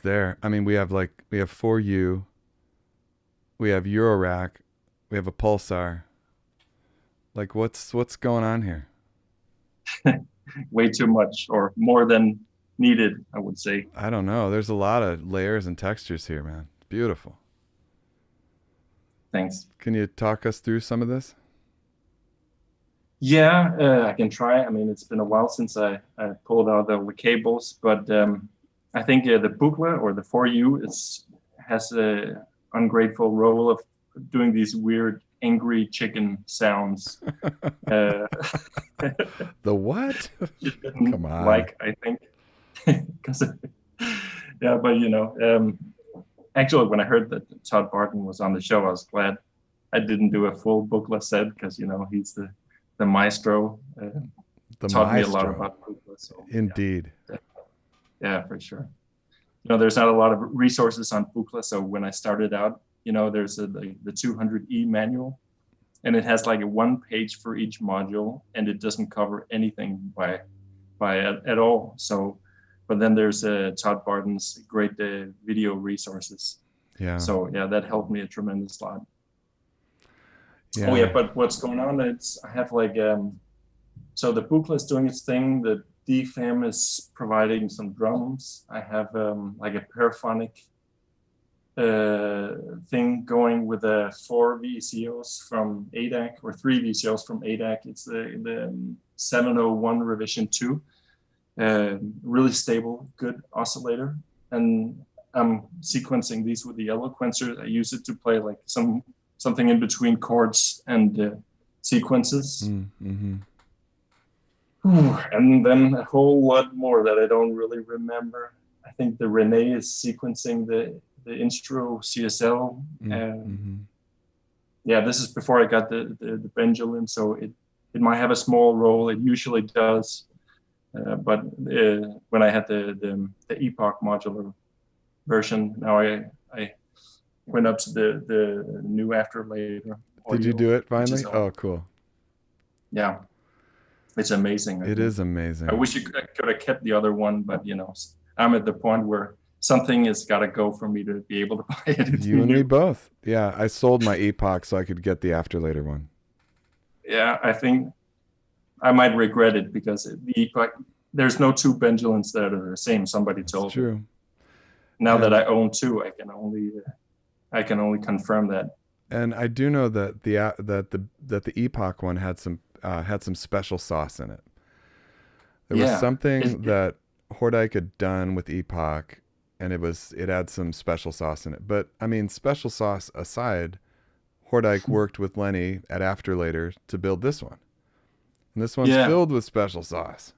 there. I mean, we have 4U, we have Eurorack, we have a Pulsar. Like, what's going on here? Way too much, or more than needed, I would say. I don't know. There's a lot of layers and textures here, man. Beautiful. Thanks. Can you talk us through some of this? Yeah, I can try. I mean, it's been a while since I pulled out the cables, but I think the Buchla or the 4U has a ungrateful role of doing these weird angry chicken sounds. The what? Come on. Like, I think. Yeah, but actually, when I heard that Todd Barton was on the show, I was glad I didn't do a full Buchla set because he's the maestro. Taught me a lot about Buchla. So, indeed. Yeah, for sure. There's not a lot of resources on Buchla, so when I started out, there's the 200E manual, and it has like a 1 page for each module, and it doesn't cover anything by at all. So, but then there's Todd Barton's great video resources. Yeah. So yeah, that helped me a tremendous lot. Yeah. Oh yeah, but what's going on? I have so the Buchla is doing its thing. The DFAM is providing some drums. I have like a paraphonic thing going with 4 VCOs from ADAC or 3 VCOs from ADAC. It's the 701 revision 2. Really stable, good oscillator. And I'm sequencing these with the Eloquencer. I use it to play like something in between chords and sequences. Mm-hmm. And then a whole lot more that I don't really remember. I think the Renee is sequencing the Instro CSL. Yeah, this is before I got the Benjamin, so it might have a small role. It usually does. But when I had the Epoch modular version, now I went up to the new after later. Did you do it finally? Oh, cool. Yeah. It's amazing. It is amazing. I wish I could have kept the other one, but I'm at the point where something has got to go for me to be able to buy it. You and me both. Yeah, I sold my Epoch so I could get the after later one. Yeah, I think I might regret it because the Epoch, there's no 2 Benjulins that are the same. Somebody told me. True. Now that I own 2, I can only confirm that. And I do know that the Epoch one had some special sauce in it. There was something that Hordijk had done with Epoch, and it had some special sauce in it. But I mean, special sauce aside, Hordijk worked with Lenny at After Later to build this one, and this one's filled with special sauce.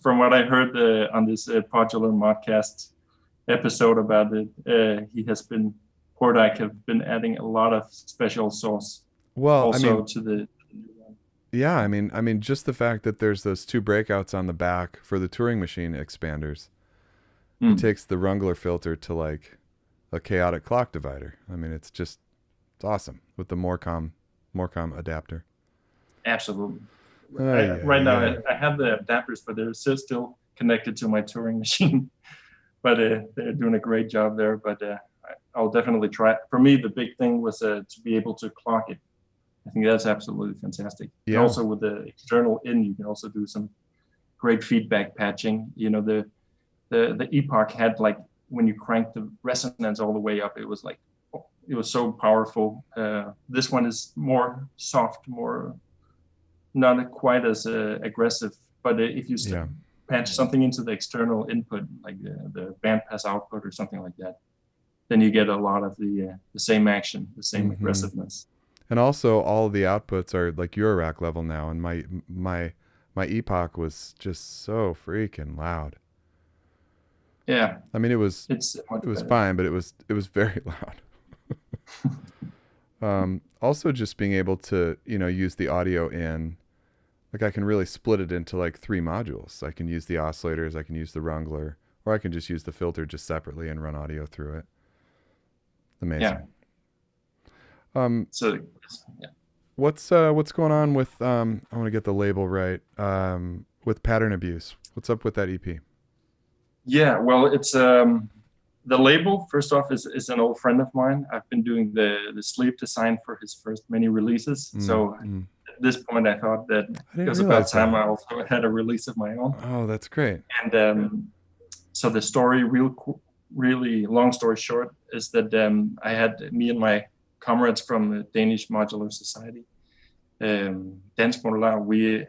From what I heard on this Modular Modcast episode about it, Hordijk have been adding a lot of special sauce. Well, also to the yeah, I mean, just the fact that there's those 2 breakouts on the back for the Turing Machine expanders, it takes the Rungler filter to like a chaotic clock divider. I mean, it's awesome with the Morcom adapter. Absolutely. Right now, I have the adapters, but they're still connected to my Turing Machine. But they're doing a great job there. But I'll definitely try it. For me, the big thing was to be able to clock it. I think that's absolutely fantastic. Yeah. And also with the external in, you can also do some great feedback patching. The Epoch had like, when you crank the resonance all the way up, it was so powerful. This one is more soft, more not quite as aggressive. But if you patch something into the external input, like the bandpass output or something like that, then you get a lot of the same action, the same aggressiveness. And also, all of the outputs are like Eurorack level now, and my Epoch was just so freaking loud. Yeah, I mean, it was fine, but it was very loud. Also, just being able to use the audio in, like I can really split it into like 3 modules. I can use the oscillators, I can use the Rungler, or I can just use the filter just separately and run audio through it. Amazing. Yeah. What's going on with I want to get the label right. with Pattern Abuse? What's up with that EP? Yeah, well, it's the label. First off, is an old friend of mine. I've been doing the sleeve design for his first many releases. So at this point, I thought that it was about time I also had a release of my own. Oh, that's great. And so the story, really long story short, is that I had me and my comrades from the Danish Modular Society, Dansk Modular, we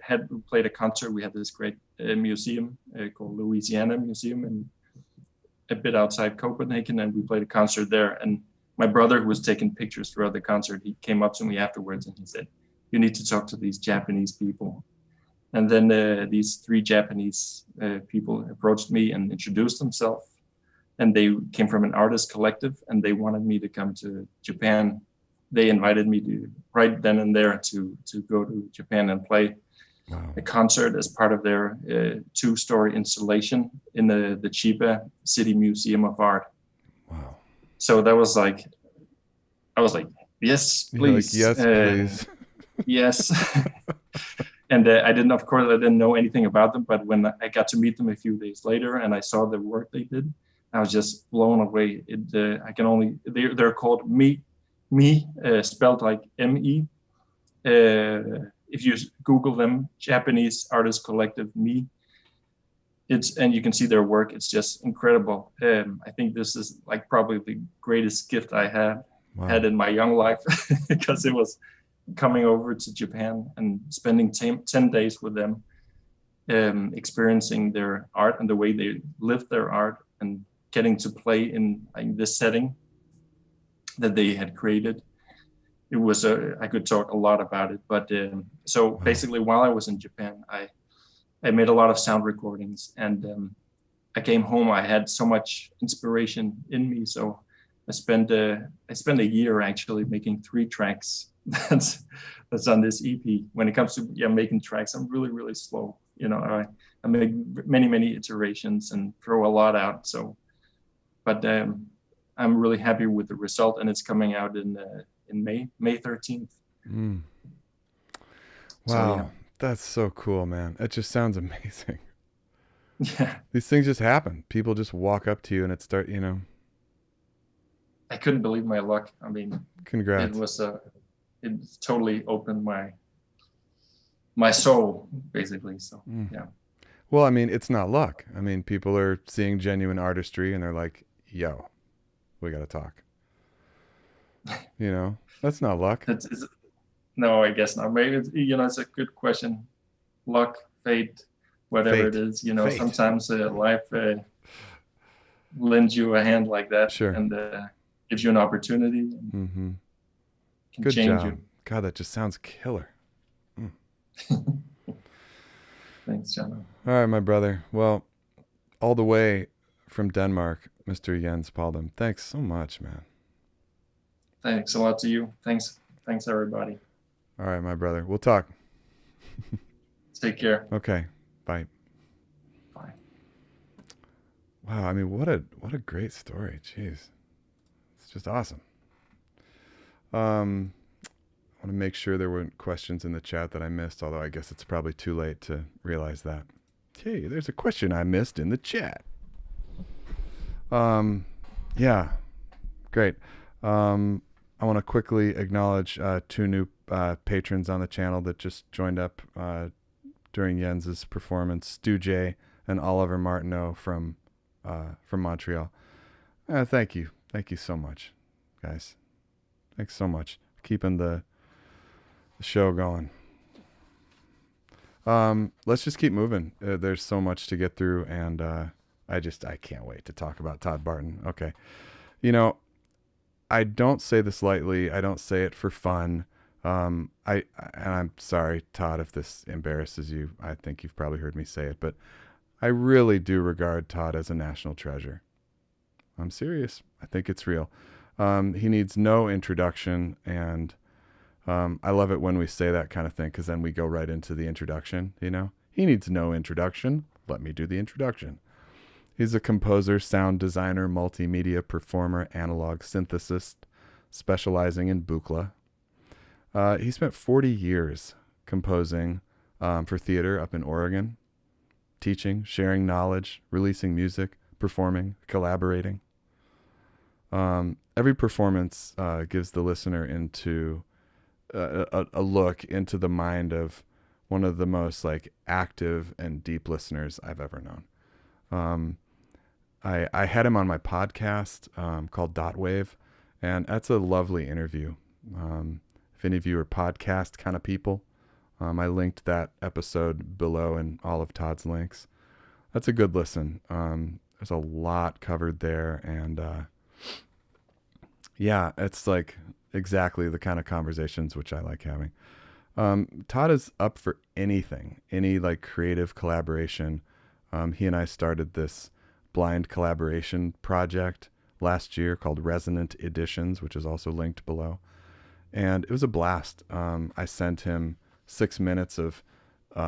played a concert. We had this great museum called Louisiana Museum, and a bit outside Copenhagen, and we played a concert there. And my brother, who was taking pictures throughout the concert, he came up to me afterwards and he said, "You need to talk to these Japanese people." And then these 3 Japanese people approached me and introduced themselves. And they came from an artist collective, and they wanted me to come to Japan. They invited me to right then and there to go to Japan and play a concert as part of their 2-story installation in the Chiba City Museum of Art. Wow. So that was like, I was like, yes, please. Like, yes, please. Yes. And I didn't know anything about them, but when I got to meet them a few days later and I saw the work they did, I was just blown away. They're called Me, spelled like M-E. If you Google them, Japanese Artist Collective, Me, and you can see their work. It's just incredible. I think this is like probably the greatest gift I had in my young life, because it was coming over to Japan and spending 10 days with them, experiencing their art and the way they live their art, and getting to play in this setting that they had created. It was I could talk a lot about it, but so basically while I was in Japan, I made a lot of sound recordings, and I came home. I had so much inspiration in me, so I spent a year actually making 3 tracks. That's on this EP. When it comes to making tracks, I'm really slow. I make many iterations and throw a lot out. So, but I'm really happy with the result, and it's coming out in May 13th. Wow, so, that's so cool, man. It just sounds amazing. Yeah, these things just happen. People just walk up to you and I couldn't believe my luck. I mean, congrats. It totally opened my soul, basically. So yeah. Well, I mean, it's not luck. I mean, people are seeing genuine artistry and they're like, "Yo, we got to talk." That's not luck. No, I guess not. Maybe it's a good question. Luck, fate, whatever it is. Fate. Sometimes life lends you a hand like that, sure, and gives you an opportunity. Mm-hmm. Can Good change job. You. God, that just sounds killer. Thanks, John. All right, my brother. Well, all the way from Denmark, Mr. Jens Paldam. Thanks so much, man. Thanks a lot to you. Thanks, everybody. All right, my brother. We'll talk. Take care. Okay. Bye. Bye. Wow. I mean, what a great story. Jeez. It's just awesome. I want to make sure there weren't questions in the chat that I missed, although I guess it's probably too late to realize that. Hey, there's a question I missed in the chat. Yeah. Great. I want to quickly acknowledge 2 new patrons on the channel that just joined up during Jens's performance, Stu J and Oliver Martineau from Montreal. Thank you so much, guys. Thanks so much, keeping the show going. Let's just keep moving. There's so much to get through, and I can't wait to talk about Todd Barton. Okay, I don't say this lightly. I don't say it for fun. And I'm sorry, Todd, if this embarrasses you. I think you've probably heard me say it, but I really do regard Todd as a national treasure. I'm serious. I think it's real. He needs no introduction, and I love it when we say that kind of thing, because then we go right into the introduction. He needs no introduction. Let me do the introduction. He's a composer, sound designer, multimedia performer, analog synthesist, specializing in Buchla. He spent 40 years composing for theater up in Oregon. teaching, sharing knowledge, releasing music, performing, collaborating. Every performance gives the listener into a look into the mind of one of the most like active and deep listeners I've ever known. I had him on my podcast called Dot Wave, and that's a lovely interview. If any of you are podcast kind of people, I linked that episode below in all of Todd's links. That's a good listen. There's a lot covered there, and yeah, it's like exactly the kind of conversations which I like having. Todd is up for anything, any like creative collaboration. He and I started this blind collaboration project last year called Resonant Editions, which is also linked below. And it was a blast. I sent him 6 minutes of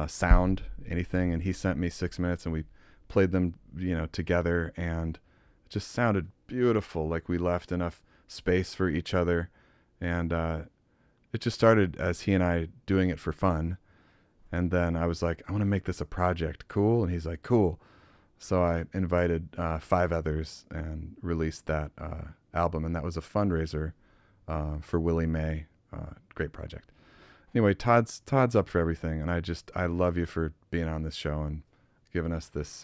sound, anything, and he sent me 6 minutes, and we played them, together, and it just sounded beautiful. Like we left enough space for each other, and it just started as he and I doing it for fun. And then I was like, I want to make this a project. Cool. And he's like, cool. So I invited 5 others and released that album, and that was a fundraiser for Willie May. Great project. Anyway, Todd's up for everything, and I love you for being on this show and giving us this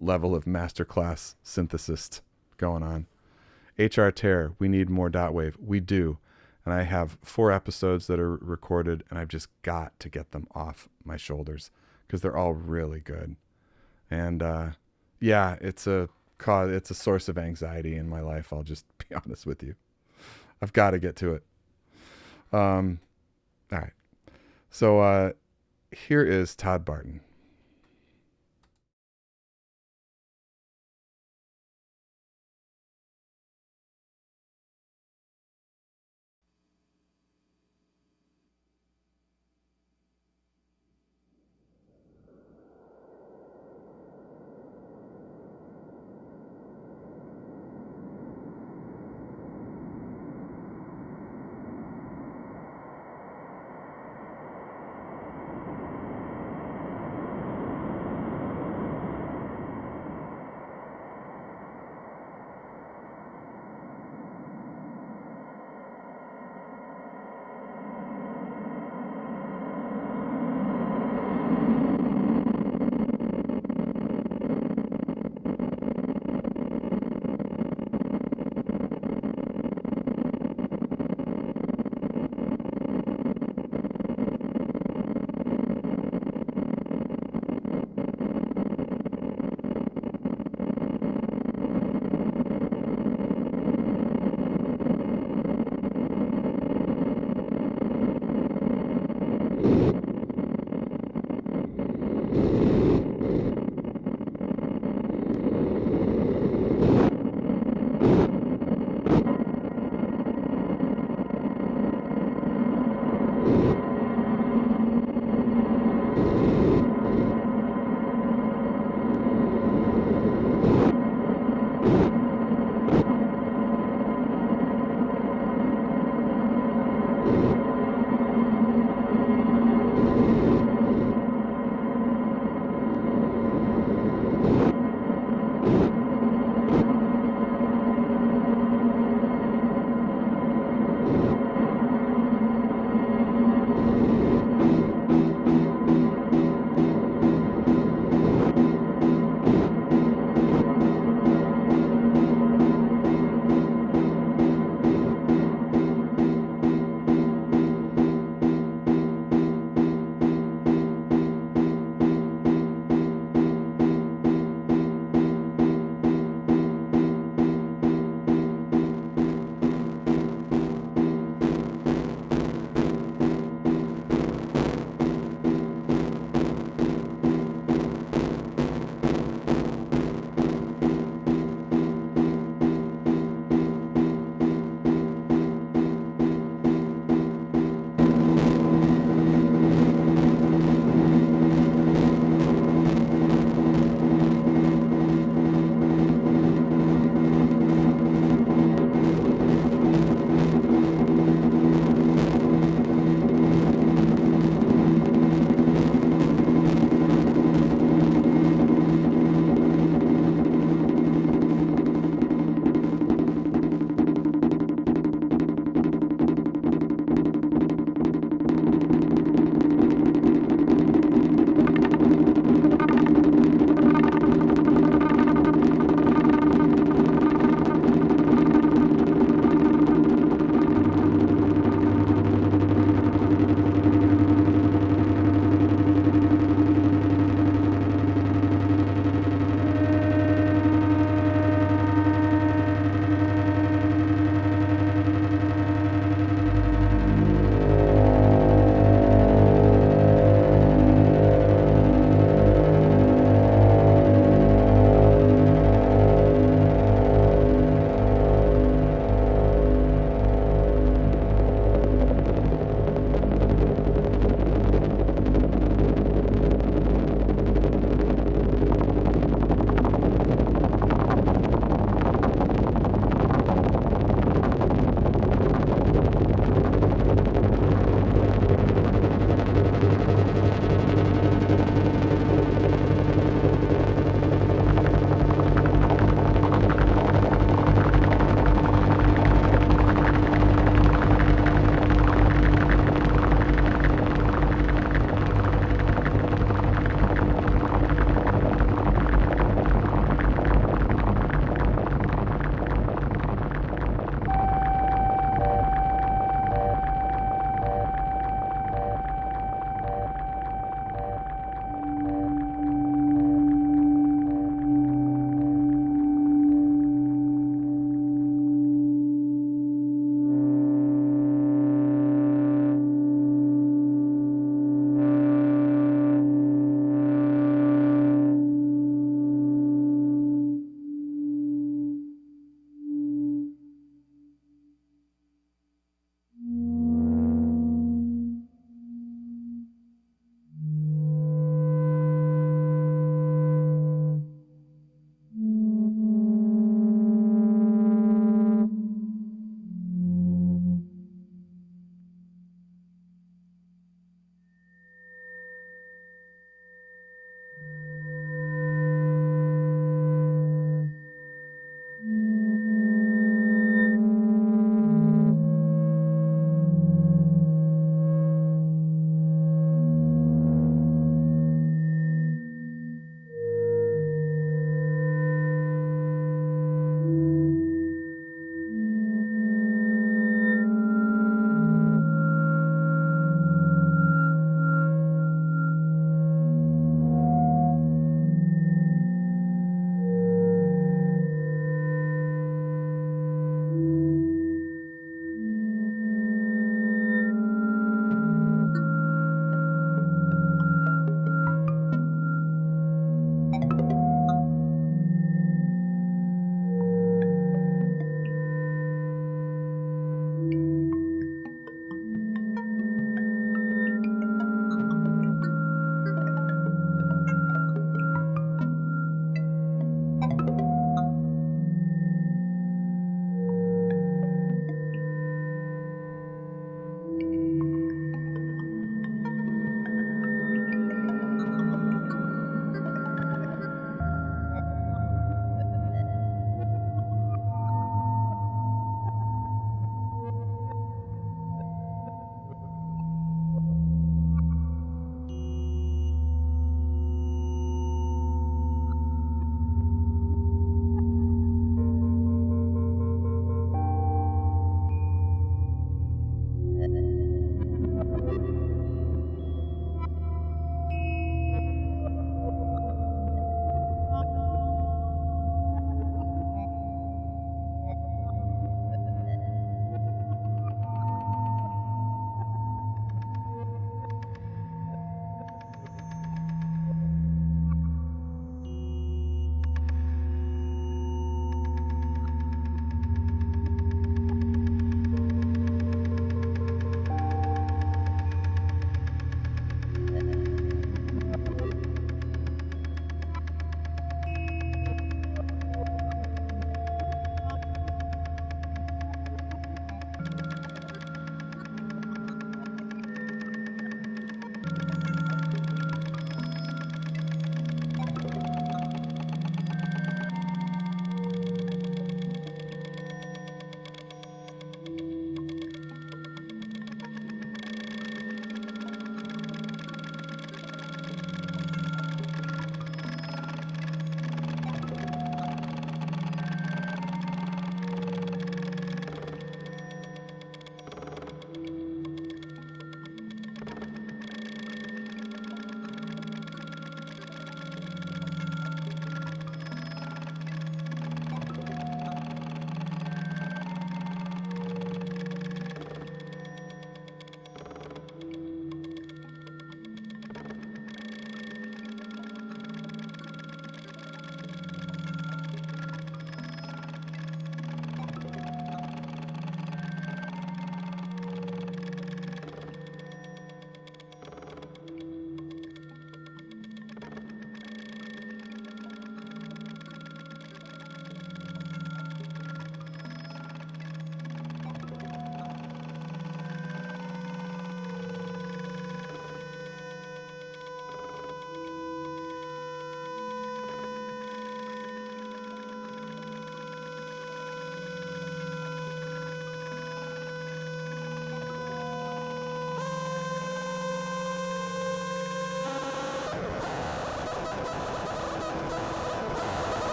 level of masterclass synthesist going on. HR Terror, we need more Dot Wave. We do. And I have 4 episodes that are recorded, and I've just got to get them off my shoulders because they're all really good. And yeah, it's a source of anxiety in my life. I'll just be honest with you. I've got to get to it. All right. So here is Todd Barton.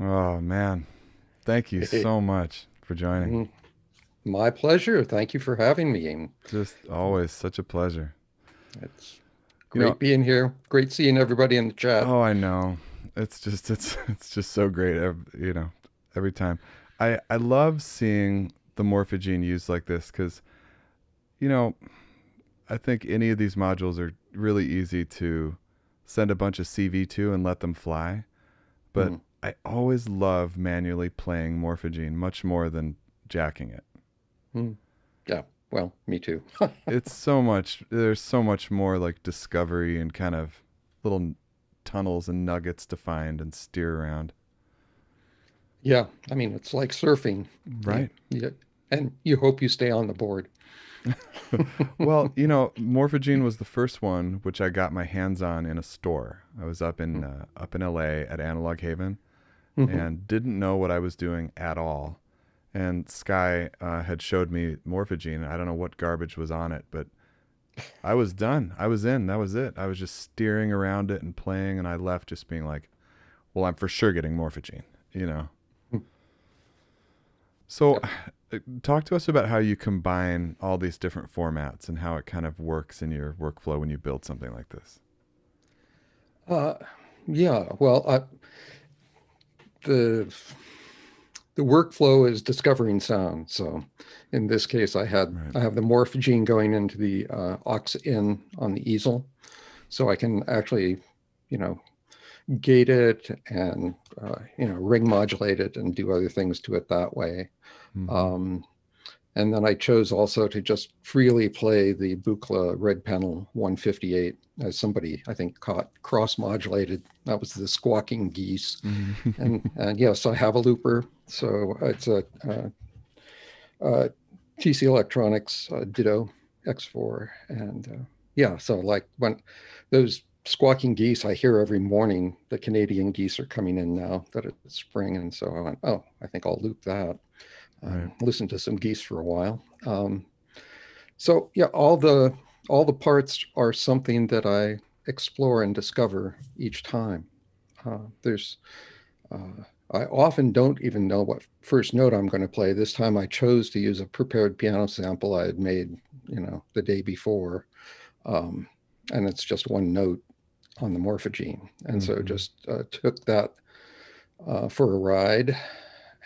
Oh man, thank you so much for joining. My pleasure. Thank you for having me. Just always such a pleasure. It's great being here. Great seeing everybody in the chat. Oh, I know. It's just so great. Every time. I love seeing the Morphogene used like this because, I think any of these modules are really easy to send a bunch of CV to and let them fly. But I always love manually playing Morphogene much more than jacking it. Yeah, well, me too. There's so much more like discovery and kind of little tunnels and nuggets to find and steer around. Yeah, I mean, it's like surfing. Right. Yeah, and you hope you stay on the board. Well, Morphogene was the first one which I got my hands on in a store. I was up in LA at Analog Haven, and didn't know what I was doing at all. And Sky had showed me Morphogene. I don't know what garbage was on it, but I was done. I was in. That was it. I was just steering around it and playing, and I left just being like, well, I'm for sure getting Morphogene, So talk to us about how you combine all these different formats and how it kind of works in your workflow when you build something like this. Yeah, well, the workflow is discovering sound. So in this case, I have the Morphogene going into the aux in on the easel, so I can actually, gate it and ring modulate it and do other things to it that way. And then I chose also to just freely play the Buchla Red Panel 158, as somebody I think caught cross-modulated. That was the Squawking Geese. And yes, I have a looper. So it's a TC Electronics Ditto X4. And so like when those Squawking Geese I hear every morning, the Canadian geese are coming in now that it's spring. And so I went, oh, I think I'll loop that. Listen to some geese for a while. So yeah, all the parts are something that I explore and discover each time. I often don't even know what first note I'm going to play. This time I chose to use a prepared piano sample I had made, the day before, and it's just one note on the Morphogene, and so just took that for a ride,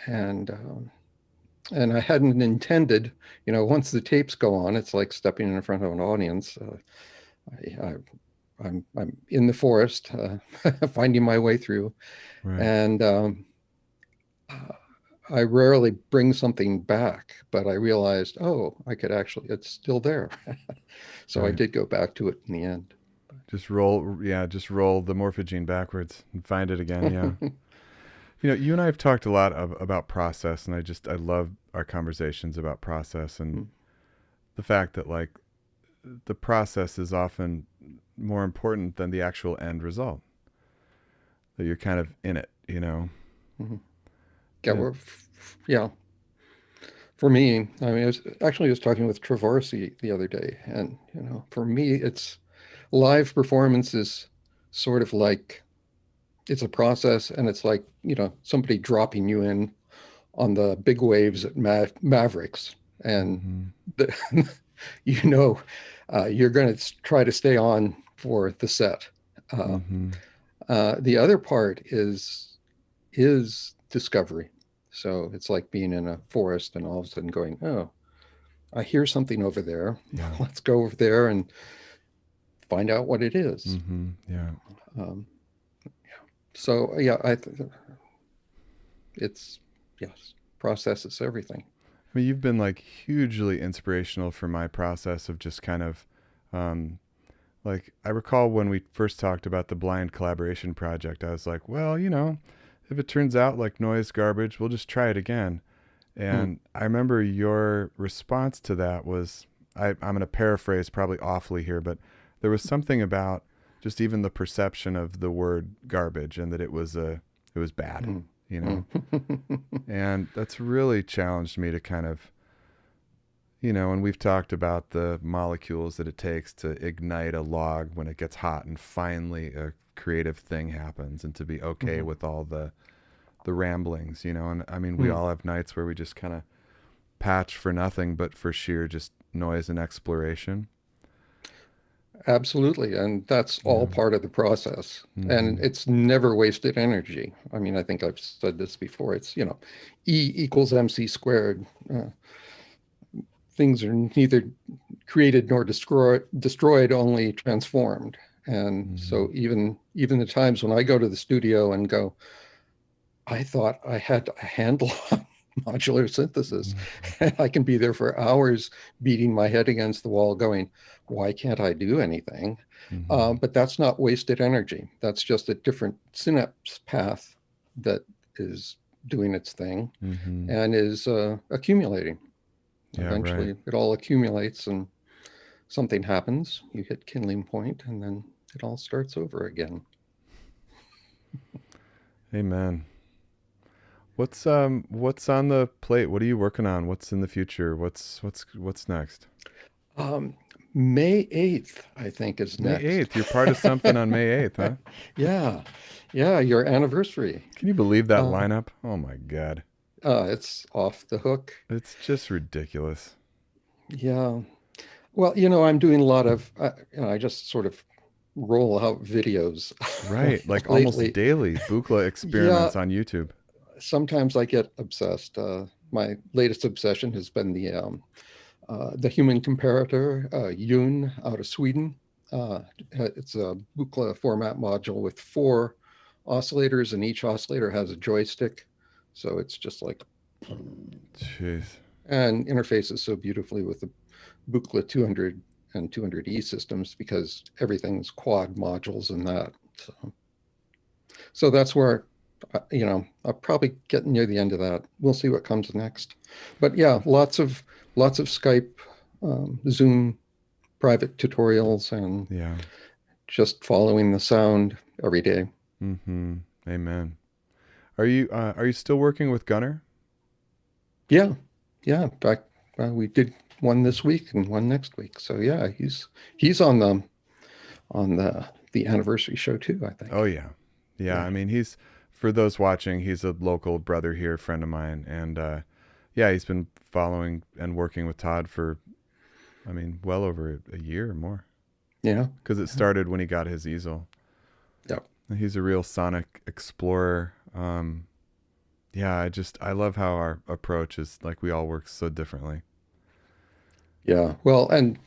and I hadn't intended, once the tapes go on, it's like stepping in front of an audience. I'm in the forest, finding my way through, and I rarely bring something back, but I realized, oh, I could actually, it's still there. So I did go back to it in the end. Just roll the Morphogene backwards and find it again. Yeah. You and I have talked a lot about process, and I love our conversations about process and the fact that like the process is often more important than the actual end result. That you're kind of in it, Yeah. For me, I mean, I was talking with Trovarsi the other day, and for me, it's live performance is sort of like, it's a process, and it's like, somebody dropping you in on the big waves at Mavericks, and you're going to try to stay on for the set. The other part is discovery. So it's like being in a forest and all of a sudden going, oh, I hear something over there. Yeah. Let's go over there and find out what it is. So yeah, process is everything. I mean, you've been like hugely inspirational for my process of just kind of, like I recall when we first talked about the blind collaboration project, I was like, well, if it turns out like noise garbage, we'll just try it again. And I remember your response to that was, I'm going to paraphrase probably awfully here, but there was something about just even the perception of the word garbage and that it was bad, and that's really challenged me to kind of, and we've talked about the molecules that it takes to ignite a log when it gets hot and finally a creative thing happens, and to be okay with all the ramblings, and I mean, we all have nights where we just kind of patch for nothing, but for sheer just noise and exploration. Absolutely. And that's all part of the process. And it's never wasted energy. I mean, I think I've said this before. It's, E equals MC squared. Things are neither created nor destroyed, only transformed. And so even the times when I go to the studio and go, I thought I had a handle on modular synthesis. And I can be there for hours beating my head against the wall going, why can't I do anything? But that's not wasted energy. That's just a different synapse path that is doing its thing and is accumulating. Yeah, Eventually, right. it all accumulates and something happens. You hit kindling point, and then it all starts over again. Amen. What's on the plate? What are you working on? What's in the future? What's next? May 8th, I think, is May next. 8th. You're part of something on May 8th, huh? Yeah, your anniversary. Can you believe that lineup? Oh my God. It's off the hook. It's just ridiculous. Yeah. Well, I'm doing a lot of, I just sort of roll out videos. Right. Like lately. Almost daily Buchla experiments on YouTube. Sometimes I get obsessed. My latest obsession has been the human comparator, Yoon, out of Sweden. It's a Buchla format module with 4 oscillators, and each oscillator has a joystick. So it's just like, jeez, and interfaces so beautifully with the Buchla 200 and 200E systems because everything's quad modules in that. So that's where, I'll probably get near the end of that. We'll see what comes next. But yeah, lots of Skype, Zoom private tutorials, and just following the sound every day. Mm-hmm. Amen. Are you still working with Gunnar? Yeah. In fact, we did one this week and one next week. So yeah, he's on the anniversary show too, I think. Oh yeah. I mean, for those watching, he's a local brother here, friend of mine, and he's been following and working with Todd for, well over a year or more. Yeah. Because it started when he got his easel. Yeah. He's a real sonic explorer. I love how our approach is, like, we all work so differently. Yeah. Well, and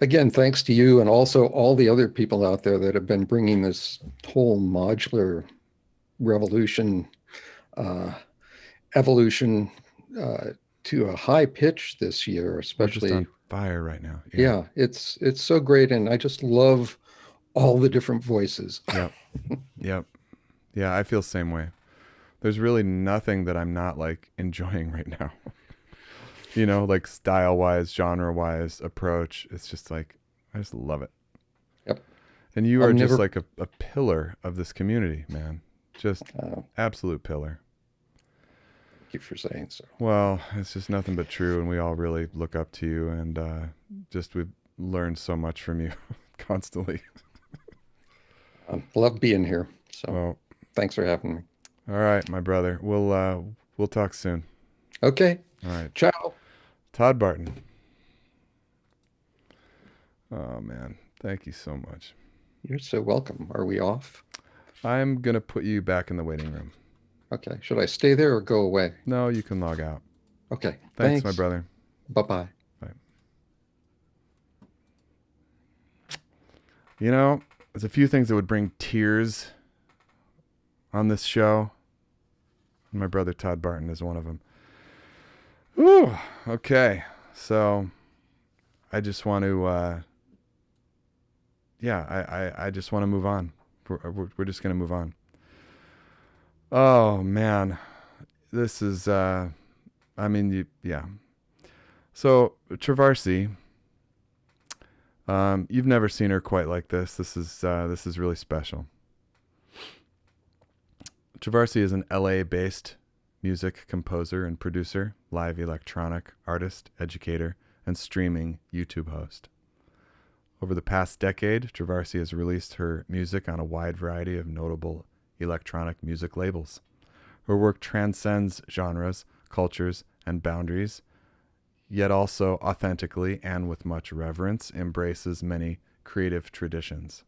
again, thanks to you and also all the other people out there that have been bringing this whole modular revolution, evolution to a high pitch this year, especially. We're just on fire right now. Yeah, it's so great, and I just love all the different voices. Yep. Yeah, I feel the same way. There's really nothing that I'm not like enjoying right now. Like style-wise, genre-wise, approach. It's just like, I just love it. Yep. And you are just like a pillar of this community, man. Just absolute pillar. Thank you for saying so. Well, it's just nothing but true, and we all really look up to you, and we've learned so much from you constantly. Love being here. So thanks for having me. All right, my brother. We'll talk soon. Okay. All right. Ciao. Todd Barton. Oh man, thank you so much. You're so welcome. Are we off? I'm gonna put you back in the waiting room. Okay. Should I stay there or go away? No, you can log out. Okay. Thanks, my brother. Bye-bye. Bye. There's a few things that would bring tears on this show. My brother Todd Barton is one of them. Ooh, okay. So I just want to, I just want to move on. We're just going to move on. Oh, man. This is, So Trovarsi, you've never seen her quite like this. This is really special. Trovarsi is an LA-based music composer and producer, live electronic artist, educator, and streaming YouTube host. Over the past decade, Trovarsi has released her music on a wide variety of notable electronic music labels. Her work transcends genres, cultures, and boundaries, yet also authentically and with much reverence embraces many creative traditions.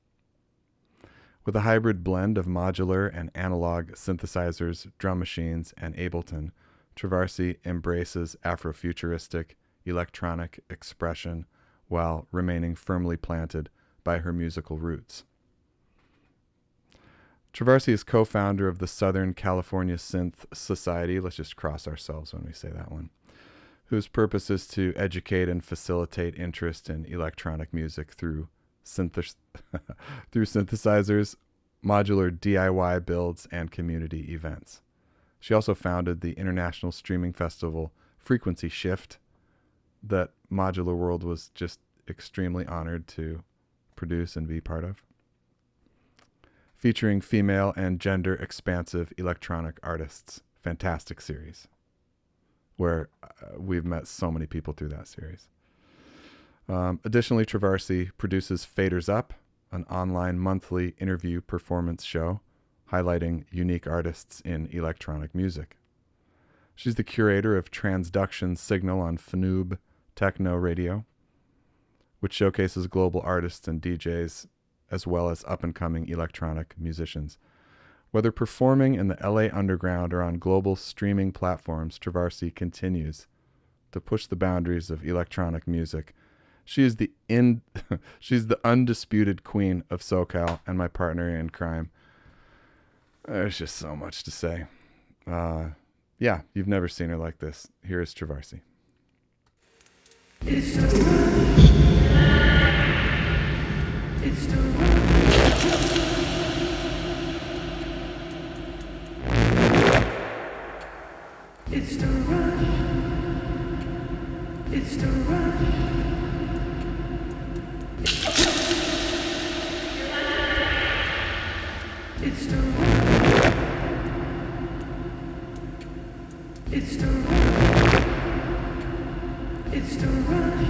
With a hybrid blend of modular and analog synthesizers, drum machines, and Ableton, Trovarsi embraces Afrofuturistic electronic expression while remaining firmly planted by her musical roots. Trovarsi is co-founder of the Southern California Synth Society, let's just cross ourselves when we say that one, whose purpose is to educate and facilitate interest in electronic music through synthesizers, modular DIY builds, and community events. She also founded the international streaming festival Frequency Shift, that Modular World was just extremely honored to produce and be part of. Featuring female and gender expansive electronic artists. Fantastic series where we've met so many people through that series. Additionally, Trovarsi produces Faders Up, an online monthly interview performance show highlighting unique artists in electronic music. She's the curator of Transduction Signal on FNUB Techno Radio, which showcases global artists and DJs as well as up-and-coming electronic musicians. Whether performing in the LA Underground or on global streaming platforms, Trovarsi continues to push the boundaries of electronic music. She is she's the undisputed queen of SoCal and my partner in crime. There's just so much to say. Yeah, you've never seen her like this. Here is Trovarsi. It's the rush. It's the rush. It's the rush. It's the rush. It's the rush. It's the rush. It's the rush.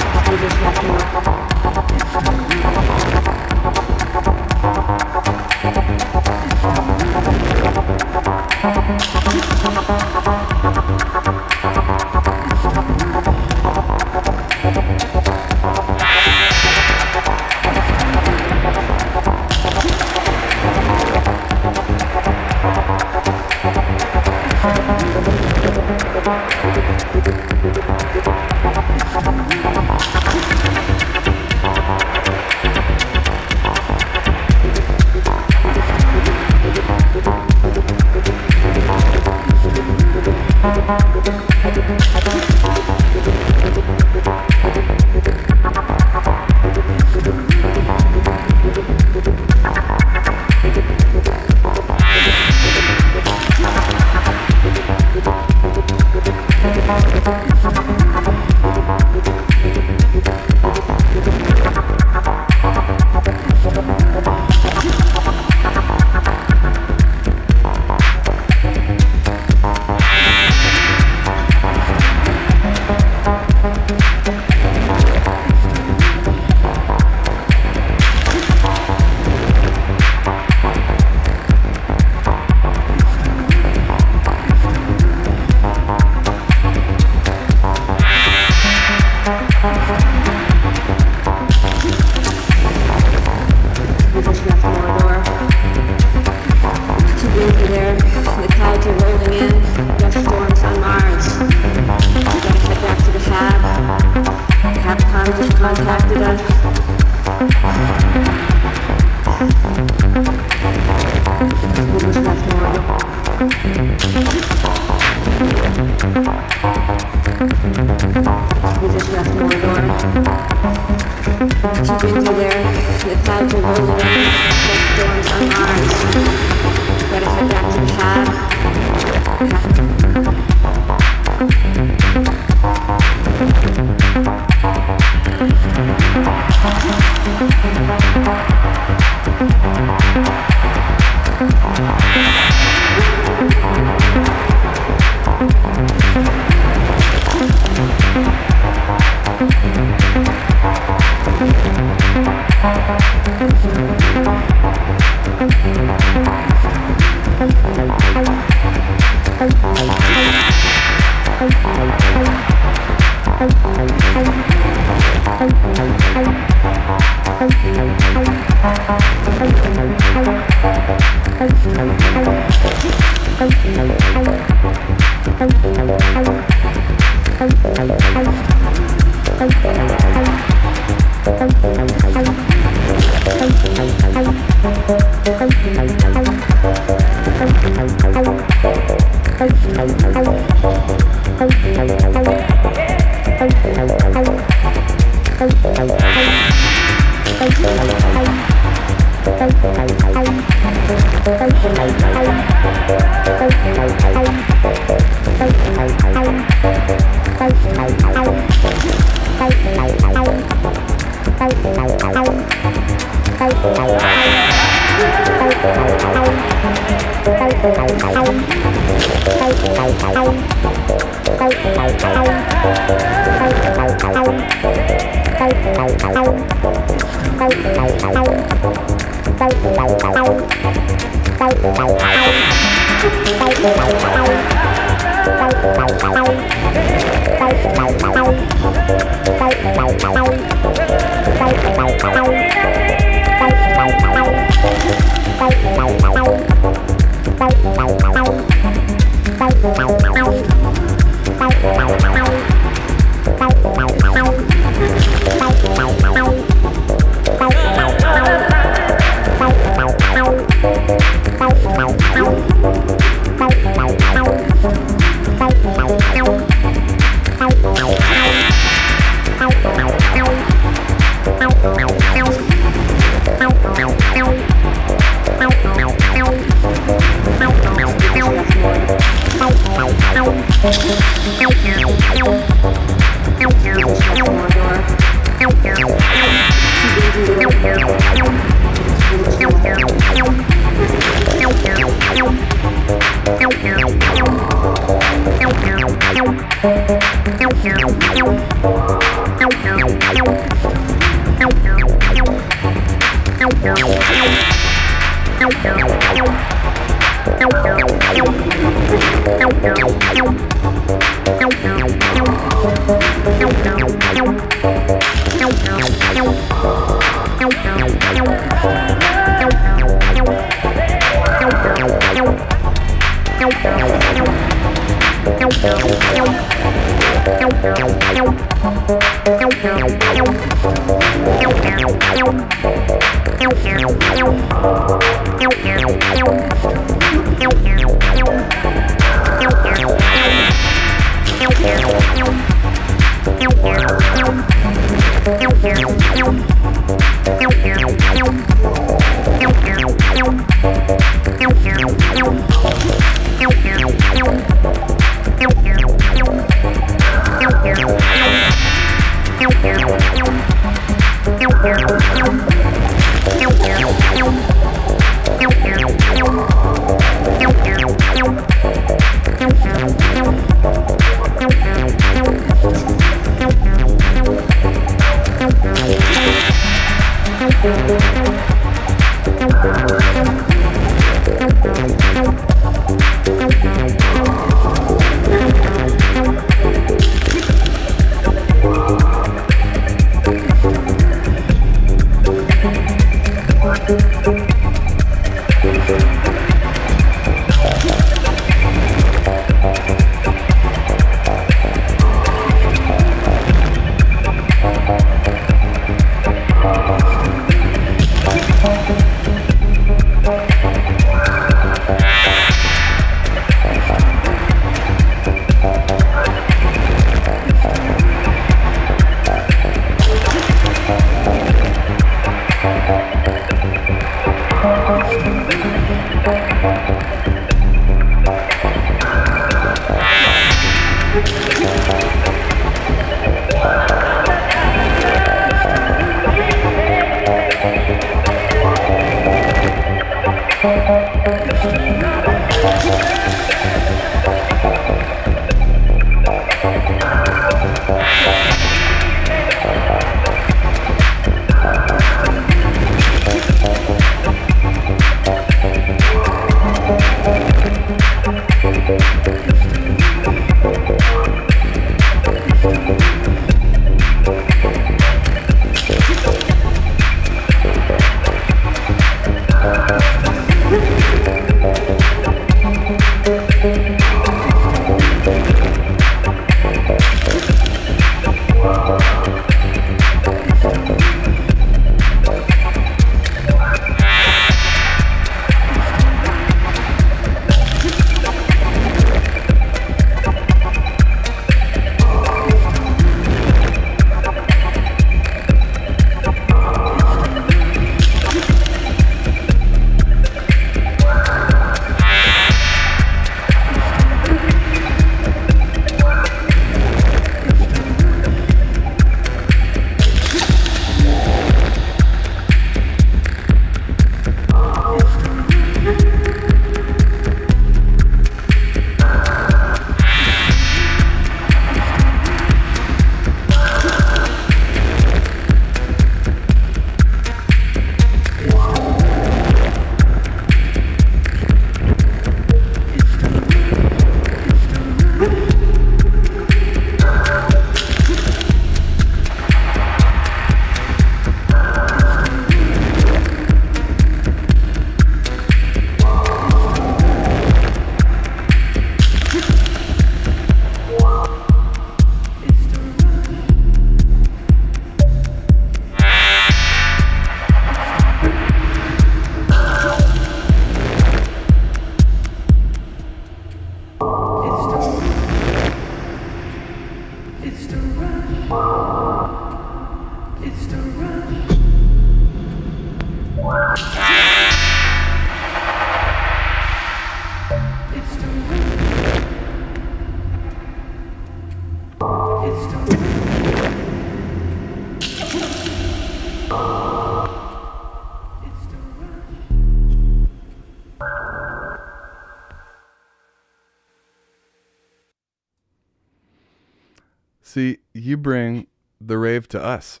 See, you bring the rave to us.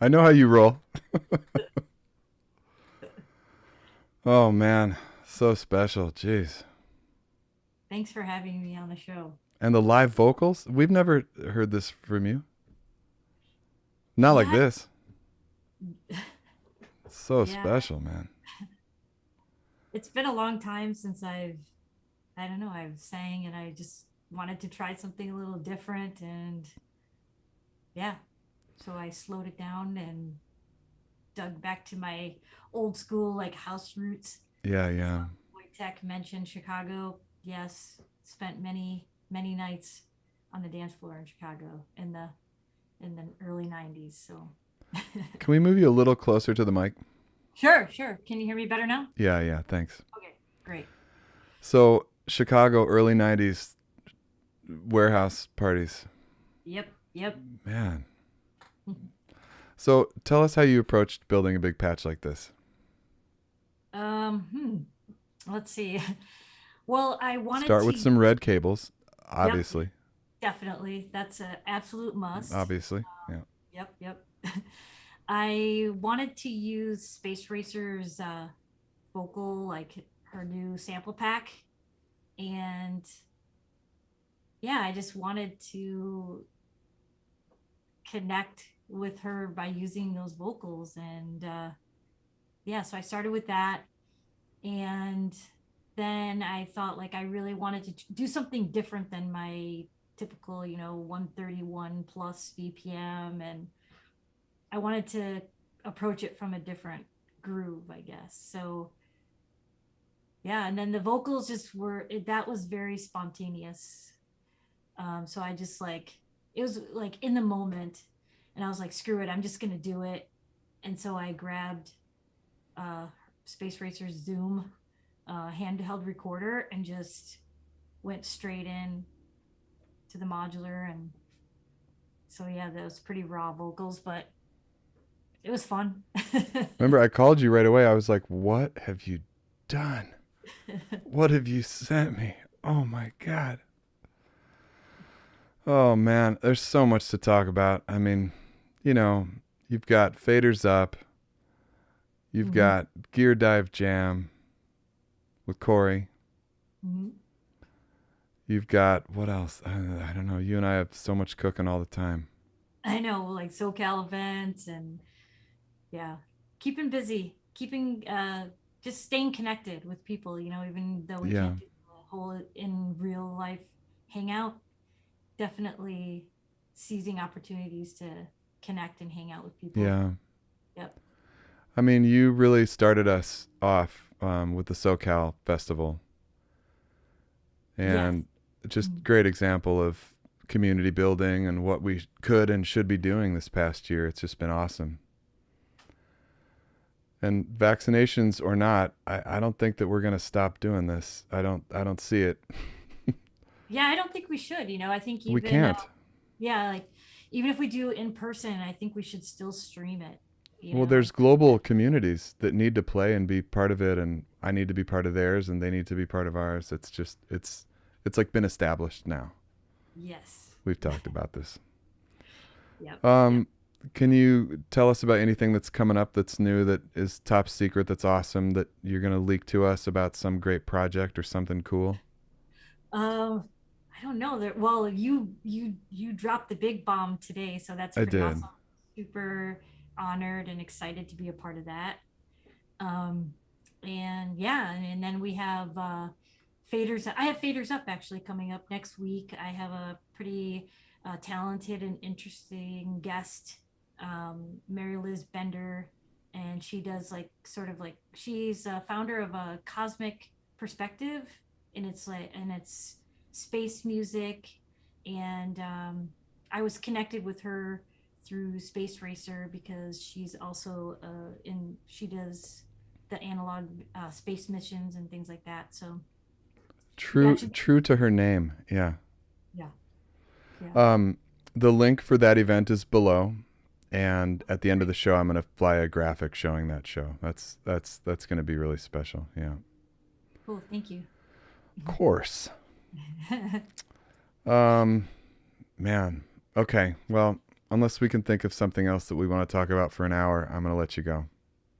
I know how you roll. Oh, man. So special. Jeez. Thanks for having me on the show. And the live vocals, we've never heard this from you. Not like this. So special, man. It's been a long time since I've sang, and I just wanted to try something a little different, and so I slowed it down and dug back to my old school like house roots. Yeah. Tech mentioned Chicago. Yes, spent many nights on the dance floor in Chicago in the early 90s. So can we move you a little closer to the mic? Sure. Can you hear me better now? Yeah, thanks. Okay, great. So Chicago, early 90s warehouse parties. Yep. Man. So tell us how you approached building a big patch like this. Let's see. Well, I wanted Start to with some red cables, obviously. Yep, definitely. That's an absolute must. Obviously, yeah. Yep. I wanted to use Space Racer's vocal, like her new sample pack. And I just wanted to connect with her by using those vocals. And so I started with that. And then I thought like I really wanted to do something different than my typical, 131 plus BPM. And I wanted to approach it from a different groove, I guess. So and then the vocals that was very spontaneous. So I just it was like in the moment, and I was like, screw it, I'm just going to do it. And so I grabbed Space Racer's Zoom handheld recorder and just went straight in to the modular. And so those pretty raw vocals, but it was fun. Remember, I called you right away. I was like, what have you done? What have you sent me? Oh my God. Oh man, there's so much to talk about. I mean, you've got Faders Up. You've got Gjear Dive Jam with Corey. You've got, what else? I don't know. You and I have so much cooking all the time. I know, like SoCal events and keeping busy, just staying connected with people, even though we can't do the whole in real life hangout, definitely seizing opportunities to connect and hang out with people. Yeah. Yep. I mean, you really started us off with the SoCal Festival. And just great example of community building and what we could and should be doing this past year. It's just been awesome. And vaccinations or not, I don't think that we're going to stop doing this. I don't see it. I don't think we should. I think even, we can't. Even if we do in person, I think we should still stream it. Well, there's global communities that need to play and be part of it, and I need to be part of theirs, and they need to be part of ours. It's just it's like been established now. Yes. We've talked about this. Yep. Can you tell us about anything that's coming up that's new, that is top secret, that's awesome, that you're going to leak to us about some great project or something cool? I don't know. Well, you dropped the big bomb today, so that's pretty awesome. Super honored and excited to be a part of that. And then we have Faders. I have Faders Up actually coming up next week. I have a pretty talented and interesting guest, Mary Liz Bender, and she does she's a founder of a Cosmic Perspective, and it's space music. And I was connected with her through Space Racer because she's also she does the analog space missions and things like that. So true to her name. Yeah. The link for that event is below, and at the end of the show I'm going to fly a graphic showing that show. That's going to be really special. Yeah. Cool. Thank you. Of course. Man. Okay. Well, unless we can think of something else that we want to talk about for an hour, I'm going to let you go.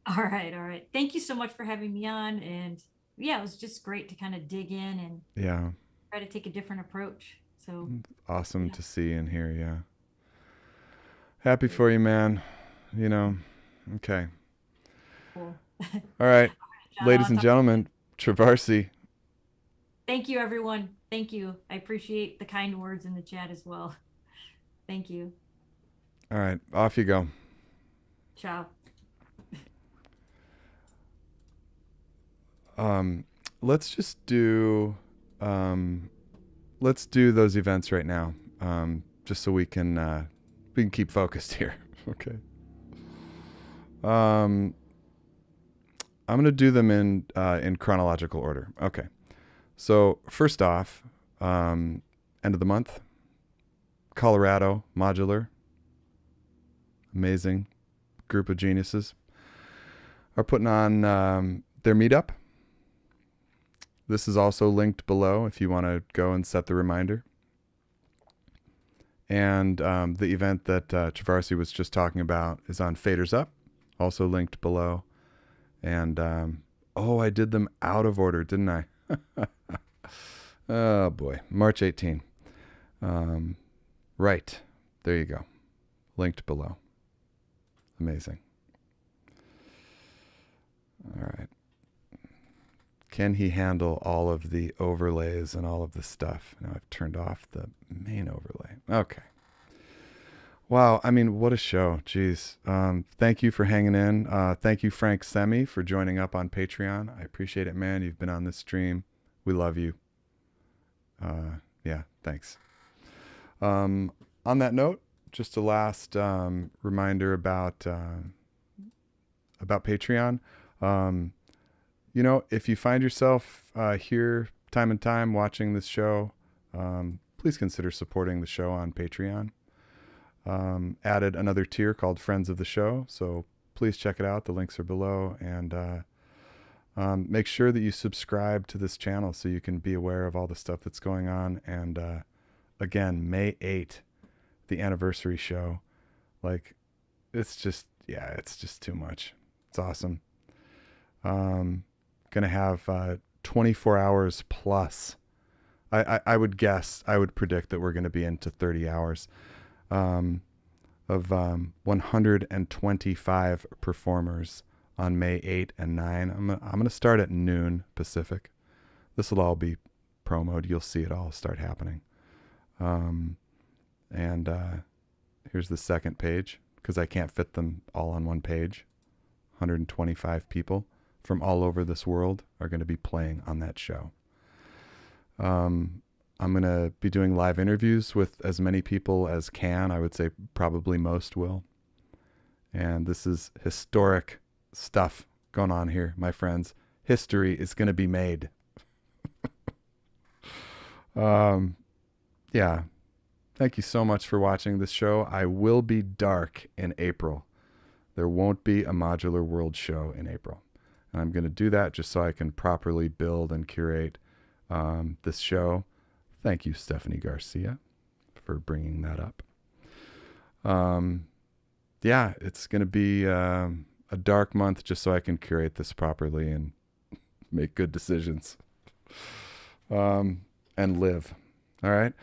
All right. Thank you so much for having me on. And it was just great to kind of dig in and try to take a different approach. So Awesome to see and hear. Yeah. Happy for you, man. You know, okay. cool. All right. John, Ladies I'll and talk- gentlemen, Trovarsi. Thank you, everyone. Thank you. I appreciate the kind words in the chat as well. Thank you. All right. Off you go. Ciao. Let's just do let's do those events right now, just so we can keep focused here. Okay. I'm gonna do them in chronological order. Okay. So first off, end of the month, Colorado Modular, amazing group of geniuses, are putting on their meetup. This is also linked below if you want to go and set the reminder. And the event that Trovarsi was just talking about is on Faders Up, also linked below. And oh, I did them out of order, didn't I? Oh boy, March 18. Right, there you go, linked below. Amazing. All right. Can he handle all of the overlays and all of the stuff? Now I've turned off the main overlay. Okay. Wow. I mean, what a show. Jeez. Thank you for hanging in. Thank you, Frank Semi, for joining up on Patreon. I appreciate it, man. You've been on this stream. We love you. Yeah, thanks. On that note, just a last reminder about Patreon. You know, if you find yourself here time and time watching this show, please consider supporting the show on Patreon. Added another tier called Friends of the Show, so please check it out. The links are below, and make sure that you subscribe to this channel so you can be aware of all the stuff that's going on. And again, May 8th, the anniversary show. Like, it's just too much. It's awesome. Gonna have 24 hours plus. I would predict that we're gonna be into 30 hours of 125 performers on May 8 and 9. I'm gonna start at noon Pacific. This will all be promoed. You'll see it all start happening. And here's the second page, because I can't fit them all on one page. 125 people from all over this world are going to be playing on that show. I'm going to be doing live interviews with as many people as can. I would say probably most will. And this is historic stuff going on here, my friends. History is going to be made. Yeah. Thank you so much for watching this show. I will be dark in April. There won't be a Modular World show in April. And I'm going to do that just so I can properly build and curate this show. Thank you, Stephanie Garcia, for bringing that up. Yeah, it's going to be a dark month just so I can curate this properly and make good decisions and live. All right.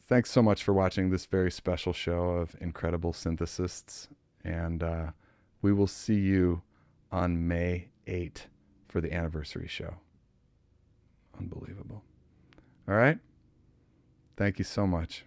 Thanks so much for watching this very special show of incredible synthesists. And we will see you on May 8 for the anniversary show. Unbelievable. All right. Thank you so much.